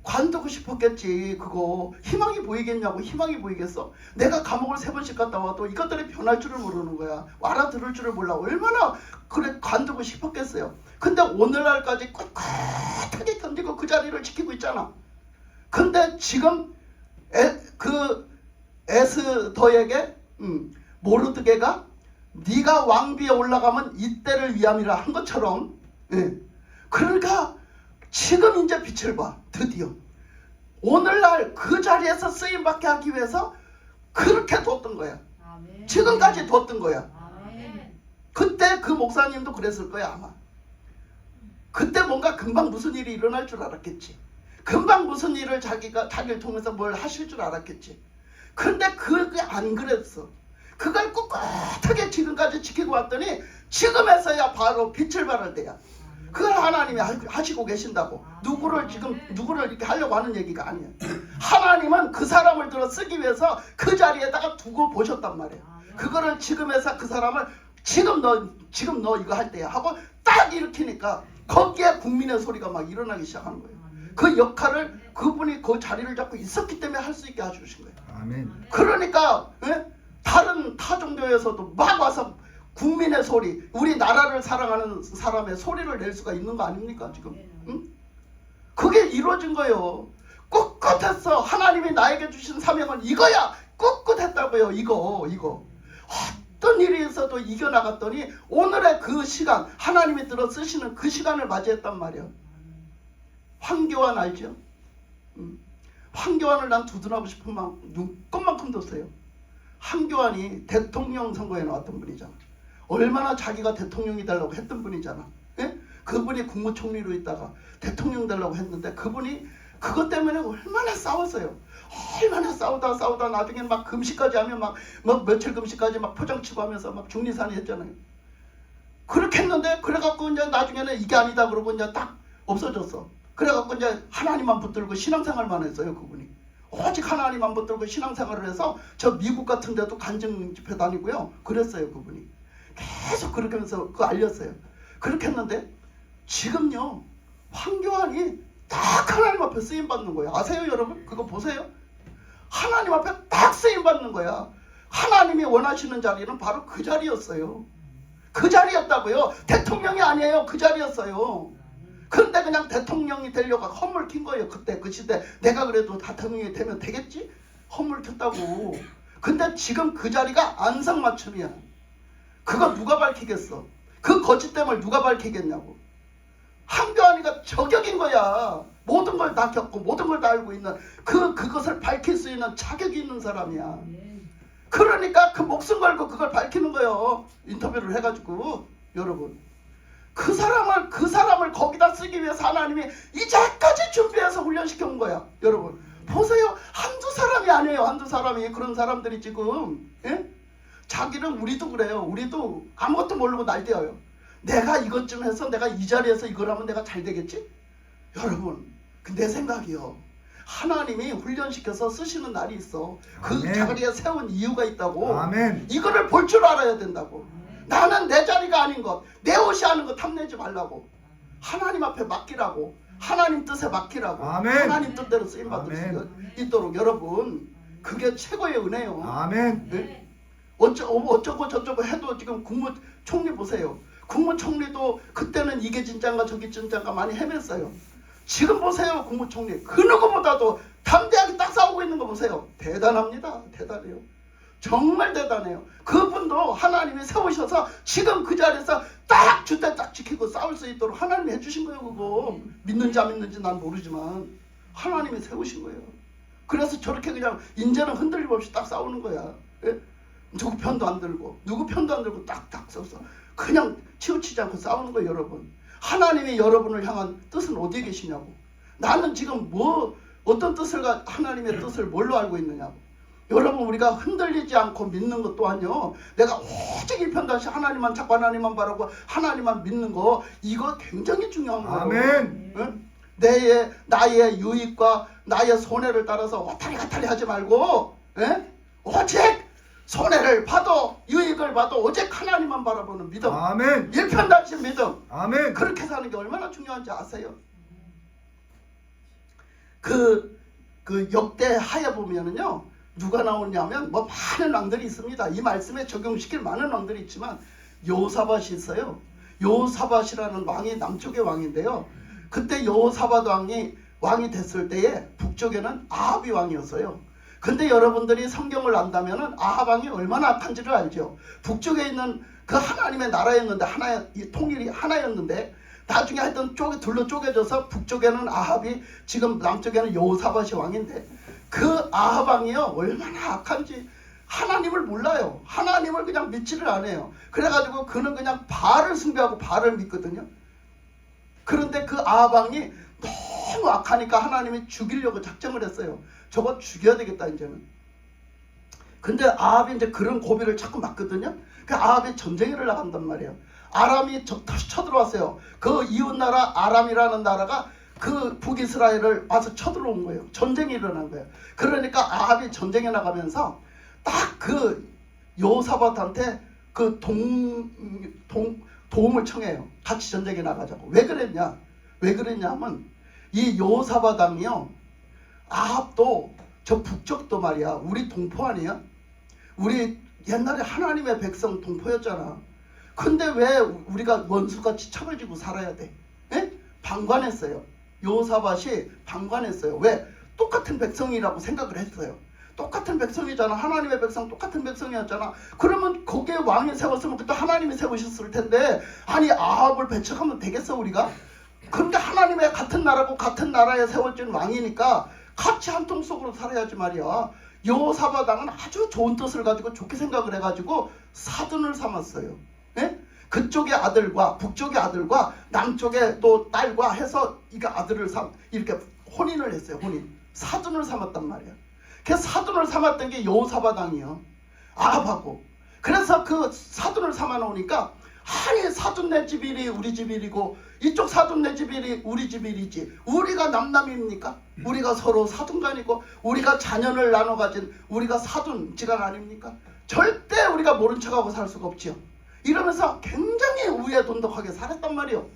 관두고 싶었겠지. 그거 희망이 보이겠냐고. 희망이 보이겠어? 내가 감옥을 3번씩 갔다 와도 이것들이 변할 줄을 모르는 거야. 알아들을 줄을 몰라. 얼마나 그래 관두고 싶었겠어요. 근데 오늘날까지 꿋꿋하게 견디고 그 자리를 지키고 있잖아. 근데 지금 그 에스더에게 모르드게가 네가 왕비에 올라가면 이때를 위함이라 한 것처럼, 그러니까 지금 이제 빛을 봐. 드디어 오늘날 그 자리에서 쓰임받게 하기 위해서 그렇게 뒀던 거야. 아멘. 지금까지 뒀던 거야. 아멘. 그때 그 목사님도 그랬을 거야 아마. 그때 뭔가 금방 무슨 일이 일어날 줄 알았겠지. 금방 무슨 일을 자기를 통해서 뭘 하실 줄 알았겠지. 근데 그게 안 그랬어. 그걸 꿋꿋하게 지금까지 지키고 왔더니 지금에서야 바로 빛을 발할 때야. 그걸 하나님이 하시고 계신다고. 누구를 이렇게 하려고 하는 얘기가 아니야. 하나님은 그 사람을 들어 쓰기 위해서 그 자리에다가 두고 보셨단 말이야. 그거를 지금에서 그 사람을 지금 너 이거 할 때야 하고 딱 일으키니까 거기에 국민의 소리가 막 일어나기 시작하는 거예요. 그 역할을 그분이 그 자리를 잡고 있었기 때문에 할 수 있게 해주신 거예요. 아멘. 그러니까 다른 타 종교에서도 막 와서 국민의 소리, 우리 나라를 사랑하는 사람의 소리를 낼 수가 있는 거 아닙니까 지금? 응? 그게 이루어진 거예요. 꿋꿋했어. 하나님이 나에게 주신 사명은 이거야. 꿋꿋했다고요. 이거 어떤 일이 있어도 이겨나갔더니 오늘의 그 시간, 하나님이 들어 쓰시는 그 시간을 맞이했단 말이야. 황교안 알죠? 황교안을 난 두둔하고 싶은 눈꼽만큼 뒀어요. 황교안이 대통령 선거에 나왔던 분이잖아. 얼마나 자기가 대통령이 되려고 했던 분이잖아. 그분이 국무총리로 있다가 대통령 되려고 했는데 그분이 그것 때문에 얼마나 싸웠어요. 얼마나 싸우다 나중에 막 금식까지 하면 막 며칠 금식까지 막 포장치고 하면서 막 중리산이 했잖아요. 그렇게 했는데 그래갖고 이제 나중에는 이게 아니다 그러고 이제 딱 없어졌어. 그래갖고 이제 하나님만 붙들고 신앙생활만 했어요. 그분이 오직 하나님만 붙들고 신앙생활을 해서 저 미국 같은 데도 간증 집회 다니고요. 그랬어요. 그분이 계속 그렇게 하면서 그거 알렸어요. 그렇게 했는데 지금요 황교안이 딱 하나님 앞에 쓰임받는 거예요. 아세요 여러분? 그거 보세요. 하나님 앞에 딱 쓰임받는 거야. 하나님이 원하시는 자리는 바로 그 자리였어요. 그 자리였다고요. 대통령이 아니에요. 그 자리였어요. 근데 그냥 대통령이 되려고 헛물 킨 거예요. 그때 그 시대 내가 그래도 대통령이 되면 되겠지? 헛물 켰다고. 근데 지금 그 자리가 안성맞춤이야. 그거 누가 밝히겠어? 그 거짓됨을 누가 밝히겠냐고. 황교안이가 저격인 거야. 모든 걸 다 겪고 모든 걸 다 알고 있는 그것을 밝힐 수 있는 자격이 있는 사람이야. 그러니까 그 목숨 걸고 그걸 밝히는 거예요. 인터뷰를 해가지고. 여러분 그 사람을 거기다 쓰기 위해서 하나님이 이제까지 준비해서 훈련시켜 온 거야. 여러분 보세요. 한두 사람이 아니에요. 한두 사람이. 그런 사람들이 지금 자기는 우리도 그래요. 우리도 아무것도 모르고 날뛰어요. 내가 이것 좀 해서 내가 이 자리에서 이걸 하면 내가 잘 되겠지? 여러분 내 생각이요. 하나님이 훈련시켜서 쓰시는 날이 있어. 그 아멘. 자리에 세운 이유가 있다고. 아멘. 이거를 볼 줄 알아야 된다고. 나는 내 자리가 아닌 것, 내 옷이 하는 것 탐내지 말라고. 하나님 앞에 맡기라고. 하나님 뜻에 맡기라고. 아멘. 하나님 뜻대로 쓰임받을 수 있도록. 여러분 그게 최고의 은혜요. 아멘. 어쩌고 저쩌고 해도 지금 국무총리 보세요. 국무총리도 그때는 이게 진짜인가 저게 진짜인가 많이 헤맸어요. 지금 보세요. 국무총리 그 누구보다도 담대하게 딱 싸우고 있는 거 보세요. 대단합니다. 대단해요. 정말 대단해요. 그분도 하나님이 세우셔서 지금 그 자리에서 딱 주대 딱 지키고 싸울 수 있도록 하나님이 해주신 거예요. 그거 믿는지 안 믿는지 난 모르지만 하나님이 세우신 거예요. 그래서 저렇게 그냥 이제는 흔들림 없이 딱 싸우는 거야. 누구 편도 안 들고 누구 편도 안 들고 딱딱 써서 그냥 치우치지 않고 싸우는 거예요. 여러분 하나님이 여러분을 향한 뜻은 어디에 계시냐고. 나는 지금 어떤 뜻을 하나님의 뜻을 뭘로 알고 있느냐고. 여러분 우리가 흔들리지 않고 믿는 것 또한요. 내가 오직 일편단시 하나님만 찾고 하나님만 바라고 하나님만 믿는 거 이거 굉장히 중요한 거예요. 아멘. 나의 유익과 나의 손해를 따라서 와타리 하지 말고 오직 손해를 봐도 유익을 봐도 오직 하나님만 바라보는 믿음. 아멘. 일편단심 믿음. 아멘. 그렇게 사는 게 얼마나 중요한지 아세요? 그 역대 하에 보면은요 누가 나오냐면 뭐 많은 왕들이 있습니다. 이 말씀에 적용시킬 많은 왕들이 있지만 여호사밧이 있어요. 여호사밧이라는 왕이 남쪽의 왕인데요. 그때 여호사밧 왕이 됐을 때에 북쪽에는 아합이 왕이었어요. 근데 여러분들이 성경을 안다면은 아합 왕이 얼마나 악한지를 알죠. 북쪽에 있는 그 하나님의 나라였는데 통일이 하나였는데 나중에 하여튼 둘로 쪼개져서 북쪽에는 아합이, 지금 남쪽에는 여호사밧이 왕인데 그 아합 왕이요 얼마나 악한지 하나님을 몰라요. 하나님을 그냥 믿지를 않아요. 그래가지고 그는 그냥 바알을 숭배하고 바알을 믿거든요. 그런데 그 아합 왕이 너무 악하니까 하나님이 죽이려고 작정을 했어요. 저거 죽여야 되겠다 이제는. 근데 아합이 이제 그런 고비를 자꾸 맞거든요. 그 아합이 전쟁을 나간단 말이에요. 아람이 다시 쳐들어왔어요. 그 이웃나라 아람이라는 나라가 그 북이스라엘을 와서 쳐들어온 거예요. 전쟁이 일어난 거예요. 그러니까 아합이 전쟁에 나가면서 딱 그 여호사밧한테 그 도움을 청해요. 같이 전쟁에 나가자고. 왜 그랬냐 하면 이 여호사밧 왕이요 아합도 저 북쪽도 말이야 우리 동포 아니야? 우리 옛날에 하나님의 백성 동포였잖아. 근데 왜 우리가 원수같이 척을 지고 살아야 돼? 에? 방관했어요. 여호사밧이 방관했어요. 왜? 똑같은 백성이라고 생각을 했어요. 똑같은 백성이잖아. 하나님의 백성 똑같은 백성이었잖아. 그러면 거기에 왕이 세웠으면 그때 하나님이 세우셨을 텐데 아니 아합을 배척하면 되겠어 우리가? 그런데 하나님의 같은 나라고 같은 나라에 세워진 왕이니까 같이 한 통 속으로 살아야지 말이야. 여호사밧 왕은 아주 좋은 뜻을 가지고 좋게 생각을 해가지고 사돈을 삼았어요. 예? 그쪽의 아들과 북쪽의 아들과 남쪽의 또 딸과 해서 이게 아들을 이렇게 혼인을 했어요. 사돈을 삼았단 말이야. 그 사돈을 삼았던 게 여호사밧 왕이요. 아합하고. 그래서 그 사돈을 삼아 놓으니까 아니 사돈 내 집이리 우리 집이리고 이쪽 사돈 내 집이리 우리 집이리지 우리가 남남입니까? 우리가 서로 사돈간이고 우리가 자녀를 나눠 가진 우리가 사돈지간 아닙니까? 절대 우리가 모른 척하고 살 수가 없지요. 이러면서 굉장히 우애돈독하게 살았단 말이요.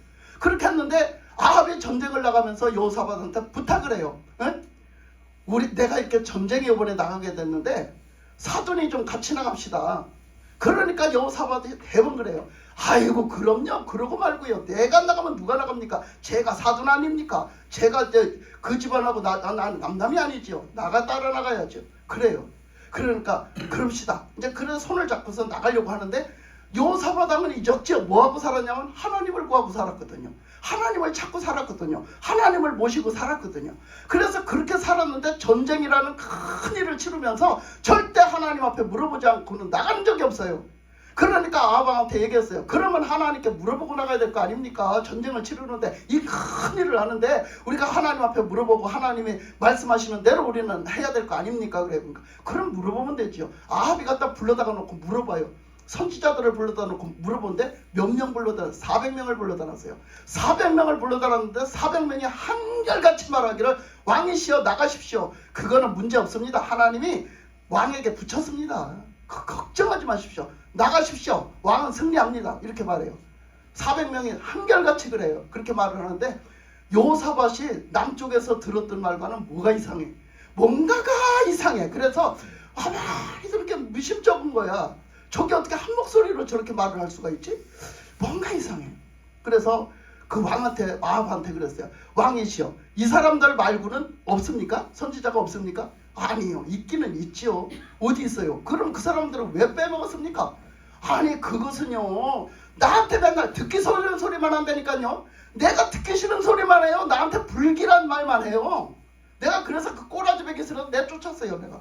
그렇게 했는데 아합이 전쟁을 나가면서 여호사밧한테 부탁을 해요. 에? 내가 이렇게 전쟁에 이번에 나가게 됐는데 사돈이 좀 같이 나갑시다. 그러니까 여호사밧이 대번 그래요. 아이고 그럼요. 그러고 말고요. 내가 나가면 누가 나갑니까? 제가 사돈 아닙니까? 제가 이제 그 집안하고 난 남남이 아니지요. 나가 따라 나가야죠. 그래요. 그러니까 그럽시다. 이제 그래서 손을 잡고서 나가려고 하는데 여호사밧 왕은 잊었죠. 뭐하고 살았냐면 하나님을 구하고 살았거든요. 하나님을 찾고 살았거든요. 하나님을 모시고 살았거든요. 그래서 그렇게 살았는데 전쟁이라는 큰 일을 치르면서 절대 하나님 앞에 물어보지 않고는 나간 적이 없어요. 그러니까 아합 왕한테 얘기했어요. 그러면 하나님께 물어보고 나가야 될 거 아닙니까? 전쟁을 치르는데 이 큰 일을 하는데 우리가 하나님 앞에 물어보고 하나님이 말씀하시는 대로 우리는 해야 될 거 아닙니까? 그럼 물어보면 되지요. 아합이 갖다 불러다가 놓고 물어봐요. 선지자들을 불러다 놓고 물어보는데 몇 명 불러다 400명을 불러다 놨어요. 400명을 불러다 놨는데 400명이 한결같이 말하기를 왕이시여 나가십시오. 그거는 문제 없습니다. 하나님이 왕에게 붙였습니다. 걱정하지 마십시오. 나가십시오. 왕은 승리합니다. 이렇게 말해요. 400명이 한결같이 그래요. 그렇게 말을 하는데 여호사밧이 남쪽에서 들었던 말과는 뭐가 이상해. 뭔가가 이상해. 그래서 아무리 그렇게 미심쩍은 거야. 저게 어떻게 한 목소리로 저렇게 말을 할 수가 있지? 뭔가 이상해. 그래서 그 왕한테 아합한테 그랬어요. 왕이시여 이 사람들 말고는 없습니까? 선지자가 없습니까? 아니요. 있기는 있지요. 어디 있어요? 그럼 그 사람들은 왜 빼먹었습니까? 아니 그것은요 나한테 맨날 듣기 싫은 소리만 한다니까요. 내가 듣기 싫은 소리만 해요. 나한테 불길한 말만 해요. 내가 그래서 그 꼬라지 베기 싫어서 내쫓았어요. 내가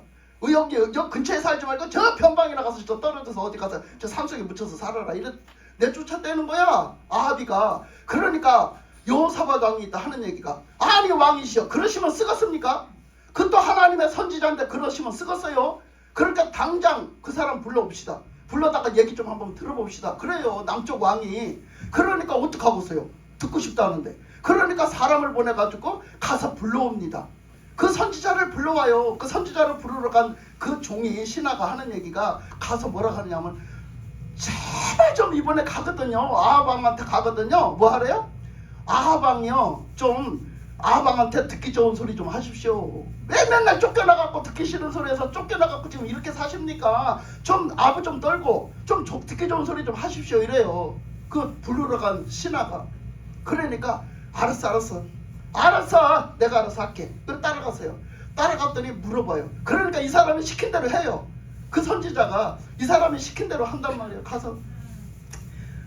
여기 근처에 살지 말고 저 변방에 나가서 저 떨어져서 어디 가서 저 산속에 묻혀서 살아라 이래 내쫓았다는 거야 아합이가. 그러니까 여호사밧 왕이 있다 하는 얘기가 아니 왕이시여 그러시면 쓰겠습니까? 그 또 하나님의 선지자인데 그러시면 쓰겠어요? 그러니까 당장 그 사람 불러봅시다. 불러다가 얘기 좀 한번 들어봅시다. 그래요 남쪽 왕이. 그러니까 어떡하겠어요? 듣고 싶다는데. 그러니까 사람을 보내가지고 가서 불러옵니다. 그 선지자를 불러와요. 그 선지자를 부르러 간 그 종이 신하가 하는 얘기가 가서 뭐라 하느냐면 제발 좀 이번에 가거든요. 아합 왕한테 가거든요. 뭐 하래요? 아합 왕이요 좀 아방한테 듣기 좋은 소리 좀 하십시오. 왜 맨날 쫓겨나갖고 듣기 싫은 소리에서 쫓겨나갖고 지금 이렇게 사십니까? 좀 아부 좀 떨고 좀 듣기 좋은 소리 좀 하십시오 이래요. 그 부르러 간 신하가. 그러니까 알았어 내가 알아서 할게. 그래 따라갔어요. 따라갔더니 물어봐요. 그러니까 이 사람이 시킨 대로 해요. 그 선지자가 이 사람이 시킨 대로 한단 말이에요. 가서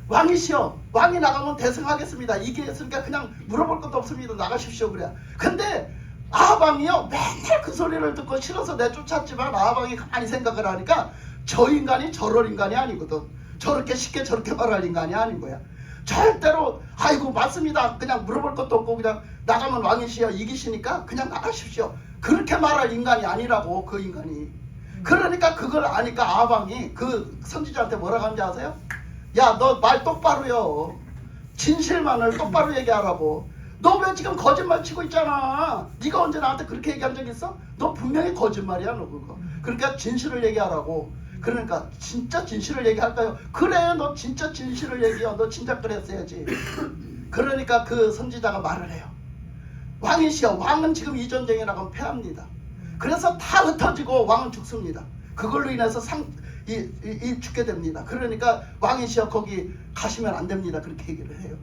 왕이시여, 왕이 나가면 대승하겠습니다. 이기겠으니까 그냥 물어볼 것도 없습니다. 나가십시오. 그래. 근데 아방이요 맨날 그 소리를 듣고 싫어서 내쫓았지만 아방이 가만히 생각을 하니까 저 인간이 저럴 인간이 아니거든. 저렇게 쉽게 저렇게 말할 인간이 아닌 거야. 절대로 아이고 맞습니다. 그냥 물어볼 것도 없고 그냥 나가면 왕이시여 이기시니까 그냥 나가십시오. 그렇게 말할 인간이 아니라고 그 인간이. 그러니까 그걸 아니까 아방이 그 선지자한테 뭐라고 하는지 아세요? 야 너 말 똑바로 요. 진실만을 똑바로 얘기하라고. 너 왜 지금 거짓말 치고 있잖아. 네가 언제 나한테 그렇게 얘기한 적 있어? 너 분명히 거짓말이야 너 그거. 그러니까 진실을 얘기하라고. 그러니까 진짜 진실을 얘기할까요? 그래 너 진짜 진실을 얘기해. 너 진짜 그랬어야지. 그러니까 그 선지자가 말을 해요. 왕이시여, 왕은 지금 이 전쟁에 나가면 패합니다. 그래서 다 흩어지고 왕은 죽습니다. 그걸로 인해서 죽게 됩니다. 그러니까 왕이시여 거기 가시면 안 됩니다. 그렇게 얘기를 해요.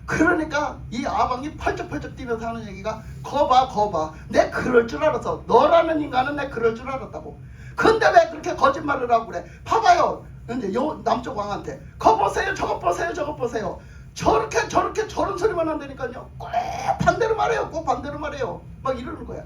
그러니까 이 아방이 펄쩍펄쩍 뛰면서 하는 얘기가 거봐 내 그럴 줄 알았어. 너라는 인간은 내 그럴 줄 알았다고. 근데 왜 그렇게 거짓말을 하고 그래. 봐봐요. 근데 요 남쪽 왕한테 거 보세요 저것 보세요. 저렇게 저런 소리만 한다니까요. 꼭 반대로 말해요. 꼭 반대로 말해요. 막 이러는 거야.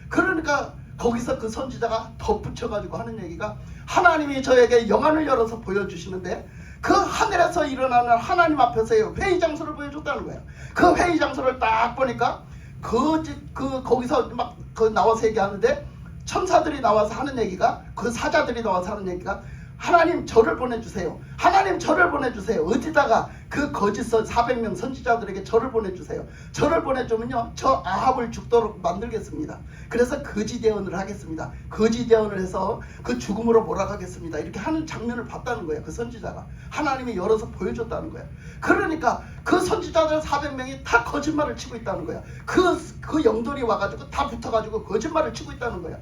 그러니까 거기서 그 선지자가 덧붙여가지고 하는 얘기가 하나님이 저에게 영안을 열어서 보여주시는데 그 하늘에서 일어나는 하나님 앞에서의 회의 장소를 보여줬다는 거예요. 그 회의 장소를 딱 보니까 거기서 막 나와서 얘기하는데 천사들이 나와서 하는 얘기가 그 사자들이 나와서 하는 얘기가 하나님 저를 보내주세요. 하나님 저를 보내주세요. 어디다가 그 거짓선 400명 선지자들에게 저를 보내주세요. 저를 보내주면요 저 아합을 죽도록 만들겠습니다. 그래서 거짓 예언을 하겠습니다. 거짓 예언을 해서 그 죽음으로 몰아가겠습니다. 이렇게 하는 장면을 봤다는 거예요. 그 선지자가 하나님이 열어서 보여줬다는 거예요. 그러니까 그 선지자들 400명이 다 거짓말을 치고 있다는 거예요. 그 영들이 와가지고 다 붙어가지고 거짓말을 치고 있다는 거예요.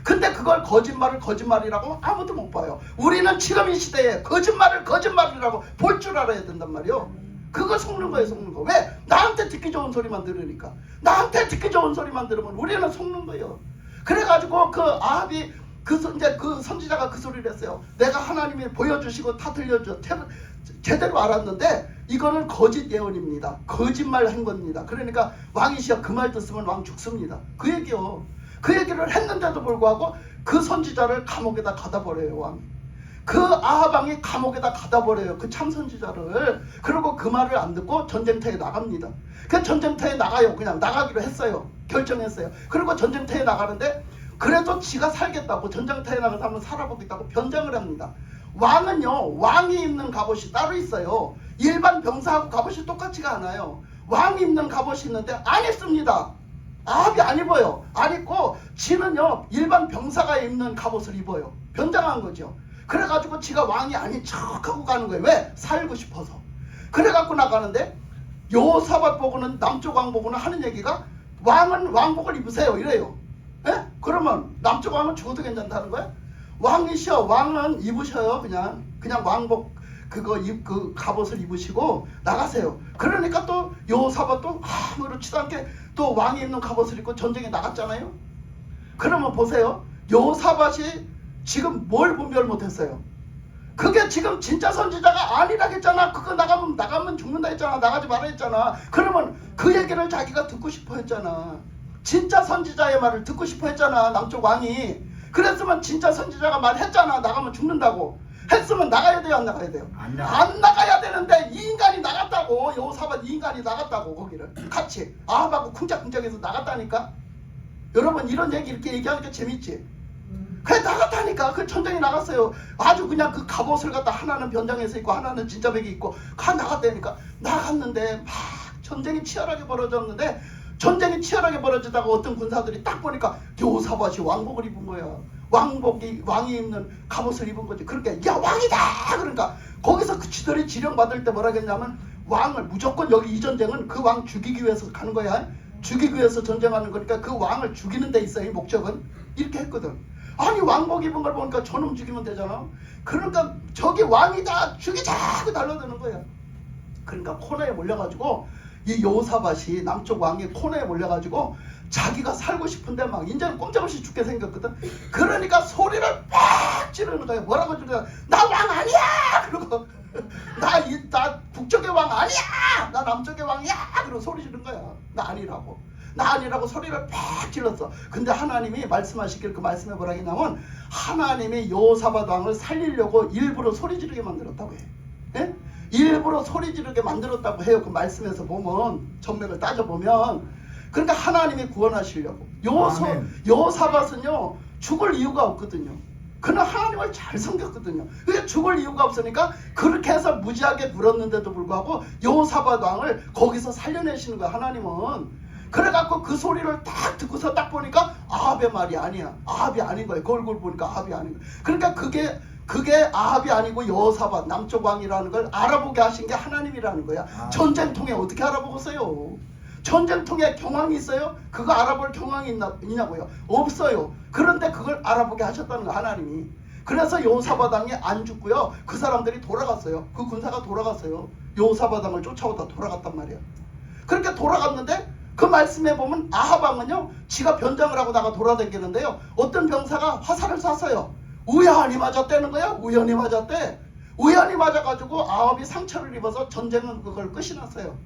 근데 그걸 거짓말이라고 아무도 못 봐요. 우리는 지금 이 시대에 거짓말이라고 볼 줄 알아야 된단 말이에요. 그거 속는 거예요, 속는 거. 왜? 나한테 듣기 좋은 소리만 들으니까. 나한테 듣기 좋은 소리만 들으면 우리는 속는 거예요. 그래가지고 그 아합이 그 선지자가 그 소리를 했어요. 내가 하나님이 보여주시고 다 들려줘. 제대로 알았는데 이거는 거짓 예언입니다. 거짓말 한 겁니다. 그러니까 왕이시여 그 말 듣으면 왕 죽습니다. 그 얘기요. 그 얘기를 했는데도 불구하고 그 선지자를 감옥에다 가다 버려요. 왕이. 그 아하방이 감옥에다 가다 버려요. 그 참 선지자를. 그리고 그 말을 안 듣고 전쟁터에 나갑니다. 그 전쟁터에 나가요. 그냥 나가기로 했어요. 결정했어요. 그리고 전쟁터에 나가는데 그래도 지가 살겠다고 전쟁터에 나가서 한번 살아보겠다고 변장을 합니다. 왕은요 왕이 입는 갑옷이 따로 있어요. 일반 병사하고 갑옷이 똑같지가 않아요. 왕이 입는 갑옷이 있는데 안 입습니다. 아합이 안 입어요. 안 입고 지는요 일반 병사가 입는 갑옷을 입어요. 변장한 거죠. 그래가지고 지가 왕이 아닌 척하고 가는 거예요. 왜? 살고 싶어서. 그래갖고 나가는데 요사밧 보고는 남쪽 왕 보고는 하는 얘기가 왕은 왕복을 입으세요 이래요. 예? 그러면 남쪽 왕은 죽어도 괜찮다는 거야? 왕이시여 왕은 입으셔요. 그냥 왕복 그 갑옷을 입으시고 나가세요. 그러니까 또 요사밧도 아무렇지도 않게 또 왕이 입는 갑옷을 입고 전쟁에 나갔잖아요. 그러면 보세요. 요사밧이 지금 뭘 분별 못했어요? 그게 지금 진짜 선지자가 아니라 했잖아. 그거 나가면 죽는다 했잖아. 나가지 말아 했잖아. 그러면 그 얘기를 자기가 듣고 싶어 했잖아. 진짜 선지자의 말을 듣고 싶어 했잖아. 남쪽 왕이. 그랬으면 진짜 선지자가 말했잖아. 나가면 죽는다고. 했으면 나가야 돼요, 안 나가야 돼요? 안 나가야 되는데 이 인간이 나갔다고. 요사밧 이 인간이 나갔다고. 거기를 같이 아합하고 쿵짝쿵짝해서 나갔다니까. 여러분 이런 얘기 이렇게 얘기하니까 재밌지? 그래 나갔다니까. 그 전쟁에 나갔어요. 아주 그냥 그 갑옷을 갖다 하나는 변장해서 입고 하나는 진짜 백이 입고 나갔다니까. 나갔는데 막 전쟁이 치열하게 벌어졌는데 전쟁이 치열하게 벌어지다가 어떤 군사들이 딱 보니까 요사밧이 왕복을 입은 거야. 왕이 입는 갑옷을 입은 거지. 그러니까 야 왕이다. 그러니까 거기서 그 지들이 지령 받을 때 뭐라 했냐면 왕을 무조건 여기 이 전쟁은 그 왕 죽이기 위해서 가는 거야. 죽이기 위해서 전쟁하는 거니까 그 왕을 죽이는 데 있어요. 이 목적은 이렇게 했거든. 아니 왕복 입은 걸 보니까 저놈 죽이면 되잖아. 그러니까 저기 왕이다 죽이자고 달려드는 거야. 그러니까 코너에 몰려가지고 이 여호사밧이 남쪽 왕이 코너에 몰려가지고 자기가 살고 싶은데 막 이제는 꼼짝없이 죽게 생겼거든. 그러니까 소리를 팍 지르는 거야. 뭐라고 지르냐? 나 왕 아니야! 그러고 나 북쪽의 왕 아니야! 나 남쪽의 왕이야! 그러고 소리 지르는 거야. 나 아니라고. 나 아니라고 소리를 팍 질렀어. 근데 하나님이 말씀하시길 그 말씀에 뭐라 했냐면 하나님이 여호사밧 왕을 살리려고 일부러 소리 지르게 만들었다고 해. 예? 일부러 소리 지르게 만들었다고 해요. 그 말씀에서 보면 전맥을 따져보면 그러니까 하나님이 구원하시려고 여호사밧은요 죽을 이유가 없거든요. 그러나 하나님을 잘 섬겼거든요. 그게 죽을 이유가 없으니까 그렇게 해서 무지하게 물었는데도 불구하고 여호사밧 왕을 거기서 살려내시는 거야. 하나님은. 그래갖고 그 소리를 딱 듣고서 딱 보니까 아합의 말이 아니야. 아합이 아닌 거예요. 그 얼굴 보니까 아합이 아닌 거예요. 그러니까 그게 아합이 아니고 여호사밧 남쪽 왕이라는 걸 알아보게 하신 게 하나님이라는 거야. 전쟁통에 어떻게 알아보겠어요? 전쟁통에 경황이 있어요? 그거 알아볼 경황이 있냐고요? 없어요. 그런데 그걸 알아보게 하셨다는 거 하나님이. 그래서 여호사밧 왕이 안 죽고요. 그 사람들이 돌아갔어요. 그 군사가 돌아갔어요. 여호사밧 왕을 쫓아오다 돌아갔단 말이야. 그렇게 돌아갔는데 그 말씀에 보면 아합 왕은요 지가 변장을 하고 나가 돌아다니는데요. 어떤 병사가 화살을 쐈어요. 우연히 맞았다는 거야. 우연히 맞았대. 우연히 맞아가지고 아합이 상처를 입어서 전쟁은 그걸 끝이 났어요.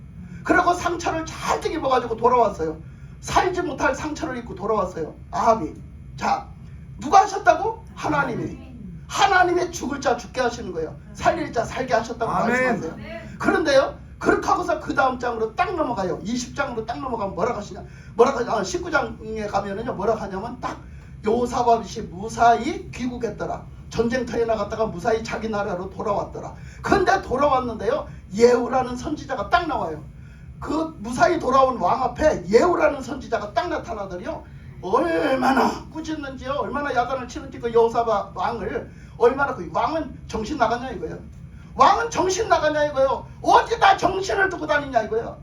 그리고 상처를 잔뜩 입어가지고 돌아왔어요. 살지 못할 상처를 입고 돌아왔어요. 아합이. 자, 누가 하셨다고? 하나님이 죽을 자 죽게 하시는 거예요. 살릴 자 살게 하셨다고 말씀하세요. 그런데요, 그렇게 하고서 그 다음 장으로 딱 넘어가요. 20장으로 딱 넘어가면 뭐라 하시냐? 19장에 가면은요, 뭐라 하냐면 딱 여호사밧이 무사히 귀국했더라. 전쟁터에 나갔다가 무사히 자기 나라로 돌아왔더라. 그런데 돌아왔는데요, 예후라는 선지자가 딱 나와요. 그 무사히 돌아온 왕 앞에 예후라는 선지자가 딱 나타나더니요, 얼마나 꾸짖는지요, 얼마나 야단을 치는지 그 여호사밧 왕을 얼마나 그 왕은 정신 나갔냐 이거예요. 왕은 정신 나갔냐 이거예요. 어디다 정신을 두고 다니냐 이거예요.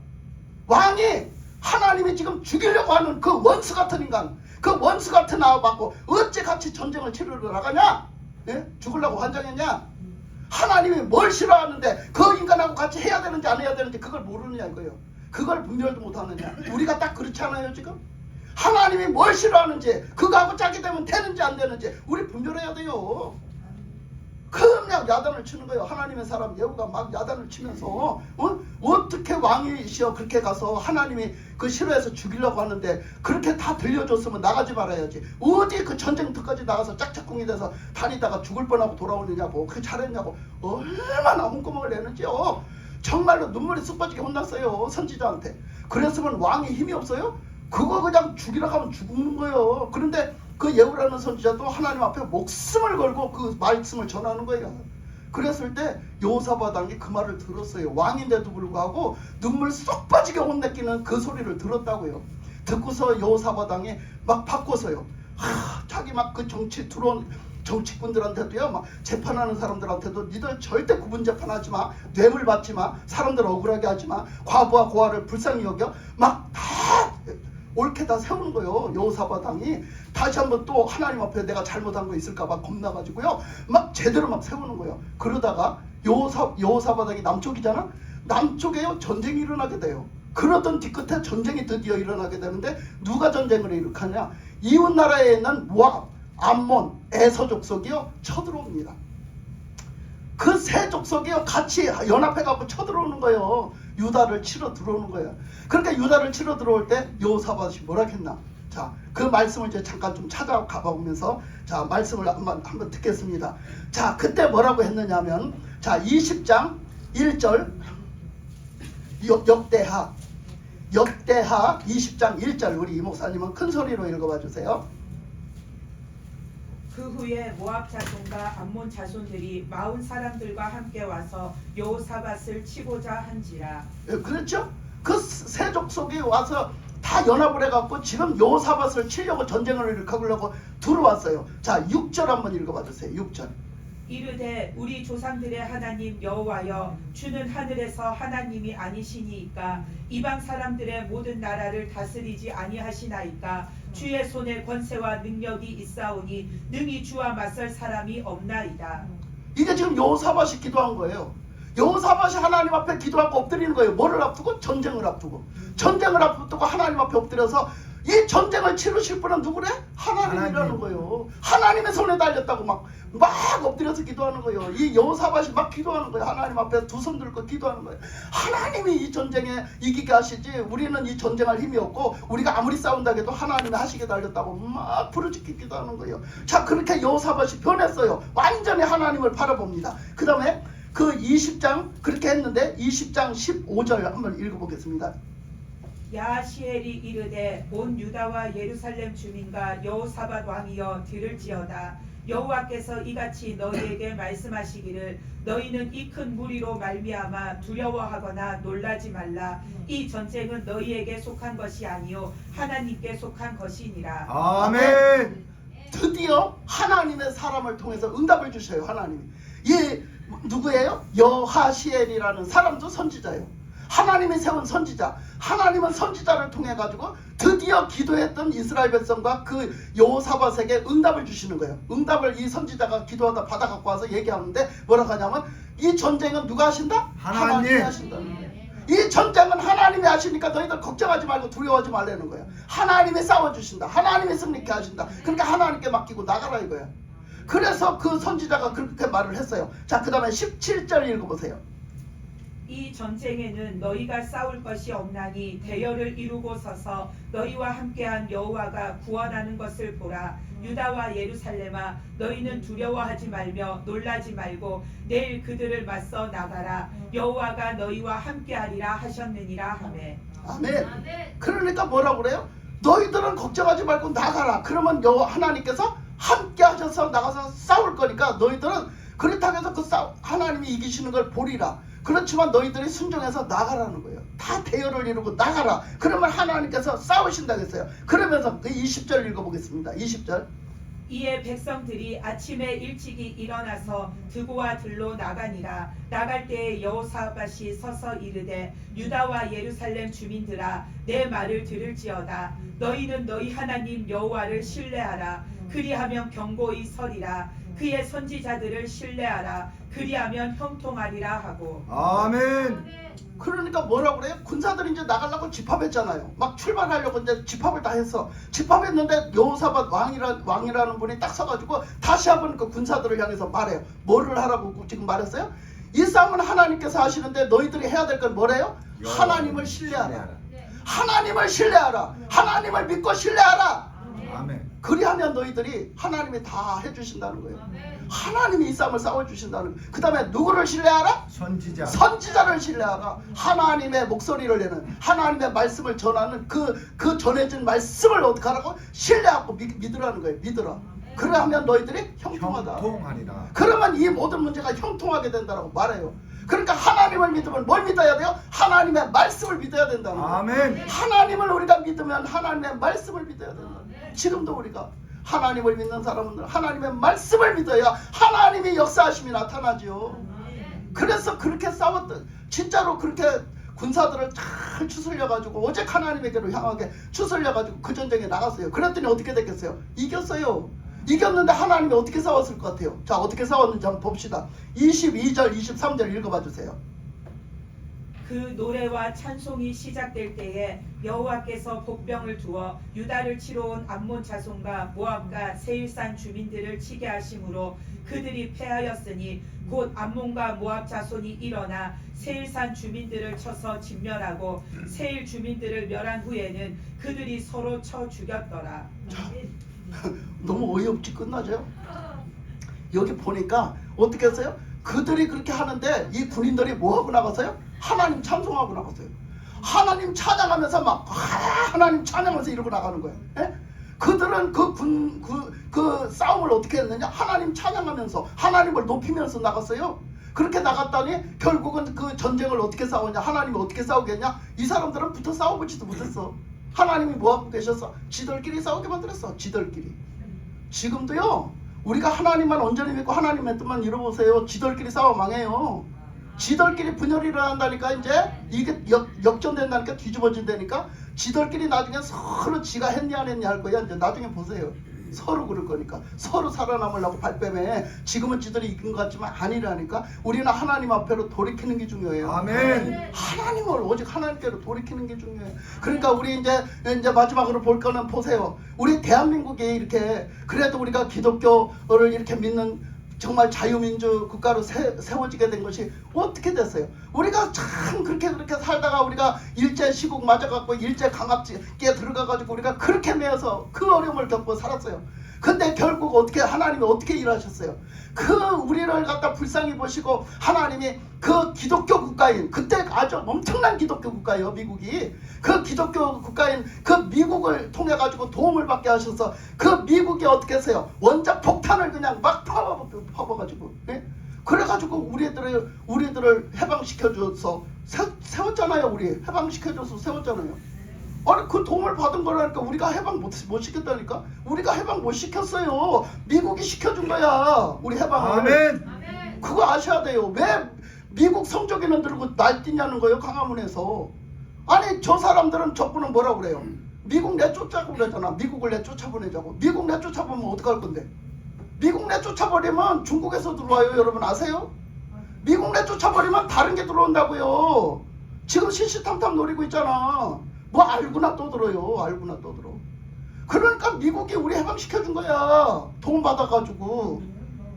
왕이 하나님이 지금 죽이려고 하는 그 원수 같은 인간, 그 원수 같은 아합하고 어찌 같이 전쟁을 치르러 나가냐? 예? 죽으려고 환장했냐? 하나님이 뭘 싫어하는데 그 인간하고 같이 해야 되는지 안 해야 되는지 그걸 모르느냐 이거예요. 그걸 분별도 못하느냐. 우리가 딱 그렇지 않아요 지금? 하나님이 뭘 싫어하는지 그거하고 짝이 되면 되는지 안 되는지 우리 분별해야 돼요. 그냥 야단을 치는 거예요. 하나님의 사람 예후가 막 야단을 치면서 어떻게 왕이시여 그렇게 가서 하나님이 그 싫어해서 죽이려고 하는데 그렇게 다 들려줬으면 나가지 말아야지. 어디 그 전쟁터까지 나가서 짝짝꿍이 돼서 다니다가 죽을 뻔하고 돌아오느냐고. 그 잘했냐고. 얼마나 홍구멍을 내는지요. 정말로 눈물이 쑥 빠지게 혼났어요 선지자한테. 그랬으면 왕이 힘이 없어요? 그거 그냥 죽이려고 하면 죽는 거예요. 그런데 그 예후라는 선지자도 하나님 앞에 목숨을 걸고 그 말씀을 전하는 거예요. 그랬을 때 여호사밧 왕이 그 말을 들었어요. 왕인데도 불구하고 눈물 쏙 빠지게 혼내키는 그 소리를 들었다고요. 듣고서 여호사밧 왕이 막 바꿔서요. 자기 막 그 정치 들어온 정치꾼들한테도요, 막 재판하는 사람들한테도 니들 절대 구분 재판하지 마, 뇌물 받지 마, 사람들 억울하게 하지 마, 과부와 고아를 불쌍히 여겨, 막 다 옳게 다 세우는 거예요. 여호사밧 왕이 다시 한번 또 하나님 앞에 내가 잘못한 거 있을까봐 겁나가지고요, 막 제대로 막 세우는 거예요. 그러다가 여호사밧 왕이 남쪽이잖아. 남쪽에요 전쟁이 일어나게 돼요. 그러던 뒤끝에 전쟁이 드디어 일어나게 되는데 누가 전쟁을 일으키냐? 이웃 나라에 있는 모압, 암몬, 에서 족속이요 쳐들어옵니다. 그 세 족속이요 같이 연합해갖고 쳐들어오는 거예요. 유다를 치러 들어오는 거예요. 그러니까 유다를 치러 들어올 때 여호사밧이 뭐라 했나? 자, 그 말씀을 이제 잠깐 좀 찾아가 보면서 자 말씀을 한번 듣겠습니다. 자, 그때 뭐라고 했느냐면 자 20장 1절 역대하 20장 1절 우리 이 목사님은 큰 소리로 읽어봐 주세요. 그 후에 모압 자손과 암몬 자손들이 40 사람들과 함께 와서 여호사밧을 치고자 한지라. 그렇죠? 그 세 족속이 와서 다 연합을 해갖고 지금 여호사밧을 치려고 전쟁을 일으키려고 들어왔어요. 자 6절 한번 읽어봐 주세요. 6절 이르되 우리 조상들의 하나님 여호와여 주는 하늘에서 하나님이 아니시니이까 이방 사람들의 모든 나라를 다스리지 아니하시나이까 주의 손에 권세와 능력이 있사오니 능히 주와 맞설 사람이 없나이다. 이게 지금 여호사밧이 기도한 거예요. 여호사밧이 하나님 앞에 기도하고 엎드리는 거예요. 뭐를 앞두고? 전쟁을 앞두고. 전쟁을 앞두고 하나님 앞에 엎드려서 이 전쟁을 치르실 분은 누구래? 하나님이라는 하나님. 거예요. 하나님의 손에 달렸다고 막 엎드려서 기도하는 거예요. 이 여호사밧이 막 기도하는 거예요. 하나님 앞에 두 손 들고 기도하는 거예요. 하나님이 이 전쟁에 이기게 하시지 우리는 이 전쟁할 힘이 없고 우리가 아무리 싸운다 해도 하나님이 하시게 달렸다고 막 부르짖기 기도하는 거예요. 자, 그렇게 여호사밧이 변했어요. 완전히 하나님을 바라봅니다. 그 다음에 그 20장 그렇게 했는데 20장 15절 한번 읽어보겠습니다. 야하시엘이 이르되 온 유다와 예루살렘 주민과 여호사밧 왕이여 들을지어다. 여호와께서 이같이 너희에게 말씀하시기를 너희는 이 큰 무리로 말미암아 두려워하거나 놀라지 말라. 이 전쟁은 너희에게 속한 것이 아니요 하나님께 속한 것이니라. 아멘. 드디어 하나님의 사람을 통해서 응답을 주셔요. 하나님이. 이 누구예요? 여하시엘이라는 사람도 선지자예요. 하나님이 세운 선지자. 하나님은 선지자를 통해 가지고 드디어 기도했던 이스라엘 백성과 그 여호사밧에게 응답을 주시는 거예요. 응답을 이 선지자가 기도하다 받아 갖고 와서 얘기하는데 뭐라고 하냐면 이 전쟁은 누가 하신다? 하나님이 하신다는 거예요. 이 전쟁은 하나님이 하시니까 너희들 걱정하지 말고 두려워하지 말라는 거예요. 하나님이 싸워주신다. 하나님이 승리케 하신다. 그러니까 하나님께 맡기고 나가라 이거예요. 그래서 그 선지자가 그렇게 말을 했어요. 자, 그 다음에 17절 읽어보세요. 이 전쟁에는 너희가 싸울 것이 없나니 대열을 이루고 서서 너희와 함께한 여호와가 구원하는 것을 보라. 유다와 예루살렘아 너희는 두려워하지 말며 놀라지 말고 내일 그들을 맞서 나가라. 여호와가 너희와 함께하리라 하셨느니라 하매. 아멘. 그러니까 뭐라고 그래요? 너희들은 걱정하지 말고 나가라. 그러면 하나님께서 함께 하셔서 나가서 싸울 거니까 너희들은 그렇다고 해서 하나님이 이기시는 걸 보리라. 그렇지만 너희들이 순종해서 나가라는 거예요. 다 대열을 이루고 나가라. 그러면 하나님께서 싸우신다고 했어요. 그러면서 그 20절 읽어보겠습니다. 20절. 이에 백성들이 아침에 일찍이 일어나서 드고와 들로 나가니라. 나갈 때에 여호사밧이 서서 이르되 유다와 예루살렘 주민들아 내 말을 들을지어다. 너희는 너희 하나님 여호와를 신뢰하라. 그리하면 경고히 서리라. 그의 선지자들을 신뢰하라. 그리하면 형통하리라 하고. 아멘. 그러니까 뭐라고 그래요? 군사들이 이제 나가려고 집합했잖아요. 막 출발하려고 이제 집합을 다 했어. 집합했는데 여호사밧 왕이라는 분이 딱 서가지고 다시 한번 그 군사들을 향해서 말해요. 뭐를 하라고 지금 말했어요? 이 싸움은 하나님께서 하시는데 너희들이 해야 될 건 뭐래요? 하나님을 신뢰하라. 하나님을 신뢰하라. 하나님을 믿고 신뢰하라. 아멘. 그리하면 너희들이 하나님이 다 해주신다는 거예요. 하나님이 이 싸움을 싸워주신다는 거예요. 그 다음에 누구를 신뢰하라? 선지자. 선지자를 신뢰하라. 하나님의 목소리를 내는 하나님의 말씀을 전하는 그 전해진 말씀을 어떻게 하라고? 신뢰하고 믿으라는 거예요. 믿으라. 그러하면 너희들이 형통하다. 형통하리라. 그러면 이 모든 문제가 형통하게 된다고 말해요. 그러니까 하나님을 믿으면 뭘 믿어야 돼요? 하나님의 말씀을 믿어야 된다는 거예요. 아멘. 하나님을 우리가 믿으면 하나님의 말씀을 믿어야 된다. 지금도 우리가 하나님을 믿는 사람은 하나님의 말씀을 믿어야 하나님의 역사하심이 나타나죠. 그래서 그렇게 싸웠던, 진짜로 그렇게 군사들을 잘 추슬려가지고 오직 하나님에게로 향하게 추슬려가지고 그 전쟁에 나갔어요. 그랬더니 어떻게 됐겠어요? 이겼어요. 이겼는데 하나님이 어떻게 싸웠을 것 같아요? 자, 어떻게 싸웠는지 한번 봅시다. 22절 23절 읽어봐 주세요. 그 노래와 찬송이 시작될 때에 여호와께서 복병을 두어 유다를 치러 온 암몬 자손과 모압과 세일산 주민들을 치게 하심으로 그들이 패하였으니 곧 암몬과 모압 자손이 일어나 세일산 주민들을 쳐서 진멸하고 세일 주민들을 멸한 후에는 그들이 서로 쳐 죽였더라. 너무 어이없지 끝나죠? 여기 보니까 어떻게 했어요? 그들이 그렇게 하는데 이 군인들이 뭐하고 나갔어요? 하나님 찬송하고 나갔어요. 하나님 찬양하면서 막 하나님 찬양하면서 이러고 나가는 거예요. 예? 그들은 그 싸움을 어떻게 했느냐? 하나님 찬양하면서 하나님을 높이면서 나갔어요. 그렇게 나갔더니 결국은 그 전쟁을 어떻게 싸우냐? 하나님이 어떻게 싸우겠냐? 이 사람들은 붙어 싸워보지도 못했어. 하나님이 뭐하고 계셔서 지들끼리 싸우게 만들었어. 지들끼리. 지금도요, 우리가 하나님만 온전히 믿고 하나님의 뜻만 이뤄보세요. 지들끼리 싸워 망해요. 지들끼리 분열이 일어난다니까. 이제 이게 역전된다니까. 뒤집어진다니까. 지들끼리 나중에 서로 지가 했냐 안 했냐 할 거야. 이제 나중에 보세요. 서로 그럴 거니까. 서로 살아남으려고 발뺌해. 지금은 지들이 이긴 것 같지만 아니라니까. 우리는 하나님 앞에로 돌이키는 게 중요해요. 아멘. 하나님을 오직 하나님께로 돌이키는 게 중요해요. 그러니까 우리 이제 마지막으로 볼 거는 보세요. 우리 대한민국이 이렇게 그래도 우리가 기독교를 이렇게 믿는 정말 자유민주 국가로 세워지게 된 것이 어떻게 됐어요? 우리가 참 그렇게 살다가 우리가 일제 시국 맞아갖고 일제 강압기에 들어가가지고 우리가 그렇게 매여서 그 어려움을 겪고 살았어요. 근데 결국 어떻게 하나님이 어떻게 일하셨어요? 그 우리를 갖다 불쌍히 보시고 하나님이 그 기독교 국가인 그때 아주 엄청난 기독교 국가예요. 미국이 그 기독교 국가인 그 미국을 통해 가지고 도움을 받게 하셔서 그 미국이 어떻게 했어요? 원자 폭탄을 그냥 막 퍼버가지고 그래가지고 우리들을 해방시켜줘서 세웠잖아요. 우리 해방시켜줘서 세웠잖아요. 아니 그 도움을 받은 거라니까. 우리가 해방 못 시켰다니까. 우리가 해방 못 시켰어요. 미국이 시켜준 거야. 우리 해방을. 아멘. 그거 아셔야 돼요. 왜 미국 성적에는 들고 날뛰냐는 거예요. 강화문에서. 아니 저 사람들은 적군은 뭐라고 그래요? 미국 내쫓자고 그러잖아. 미국을 내쫓아보내자고. 미국 내쫓아보면 어떡할 건데? 미국 내쫓아버리면 중국에서 들어와요. 여러분 아세요? 미국 내쫓아버리면 다른 게 들어온다고요. 지금 시시탐탐 노리고 있잖아. 뭐 알고나 떠들어요. 알고나 떠들어. 그러니까 미국이 우리 해방시켜준 거야. 도움 받아가지고.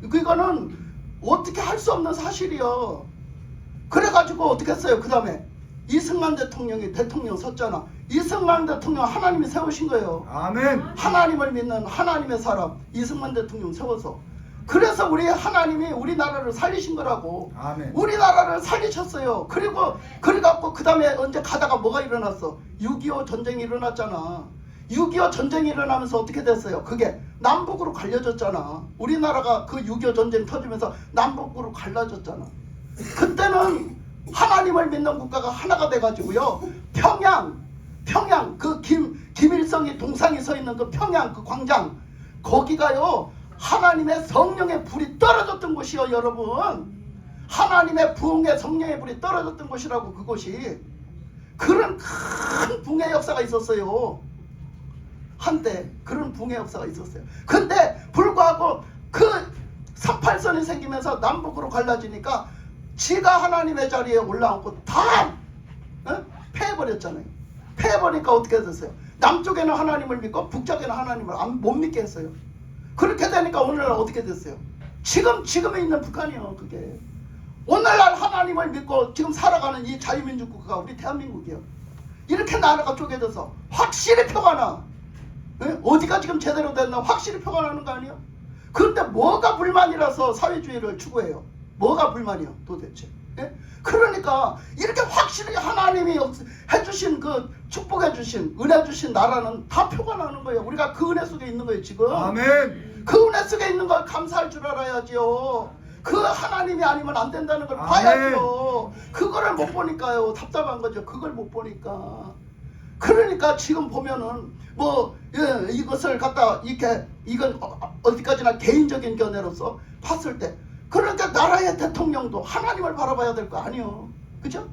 그거는 어떻게 할 수 없는 사실이야. 그래가지고 어떻게 했어요? 그 다음에 이승만 대통령이 대통령 섰잖아. 이승만 대통령 하나님이 세우신 거예요. 아멘. 하나님을 믿는 하나님의 사람 이승만 대통령 세워서. 그래서 우리 하나님이 우리나라를 살리신 거라고. 아멘. 우리나라를 살리셨어요. 그래갖고 그 다음에 언제 가다가 뭐가 일어났어? 6.25 전쟁이 일어났잖아. 6.25 전쟁이 일어나면서 어떻게 됐어요? 그게 남북으로 갈려졌잖아. 우리나라가 그 6.25 전쟁 터지면서 남북으로 갈라졌잖아. 그때는 하나님을 믿는 국가가 하나가 돼가지고요. 평양 그 김일성이 동상이 서 있는 그 평양 그 광장 거기가요. 하나님의 성령의 불이 떨어졌던 곳이요. 여러분. 하나님의 부흥의 성령의 불이 떨어졌던 곳이라고. 그곳이. 그런 큰 붕의 역사가 있었어요. 한때 그런 붕의 역사가 있었어요. 근데 불구하고 그 38선이 생기면서 남북으로 갈라지니까 지가 하나님의 자리에 올라앉고 다 패해버렸잖아요. 패해버리니까 어떻게 됐어요? 남쪽에는 하나님을 믿고 북쪽에는 하나님을 못 믿게 했어요. 그렇게 되니까 오늘날 어떻게 됐어요? 지금에 있는 북한이요. 그게 오늘날 하나님을 믿고 지금 살아가는 이 자유민주국가 우리 대한민국이요. 이렇게 나라가 쪼개져서 확실히 표가 나. 어디가 지금 제대로 됐나 확실히 표가 나는 거 아니에요? 그런데 뭐가 불만이라서 사회주의를 추구해요? 뭐가 불만이요 도대체? 그러니까 이렇게 확실히 하나님이 해주신 그 축복해주신 은혜 주신 나라는 다 표가 나는 거예요. 우리가 그 은혜 속에 있는 거예요 지금. 아멘. 그 은혜 속에 있는 걸 감사할 줄 알아야지요. 그 하나님이 아니면 안 된다는 걸 봐야지요. 그거를 못 보니까요. 답답한 거죠. 그걸 못 보니까. 그러니까 지금 보면은 이것을 갖다 이건 어디까지나 개인적인 견해로서 봤을 때 그러니까 나라의 대통령도 하나님을 바라봐야 될 거 아니에요. 그죠?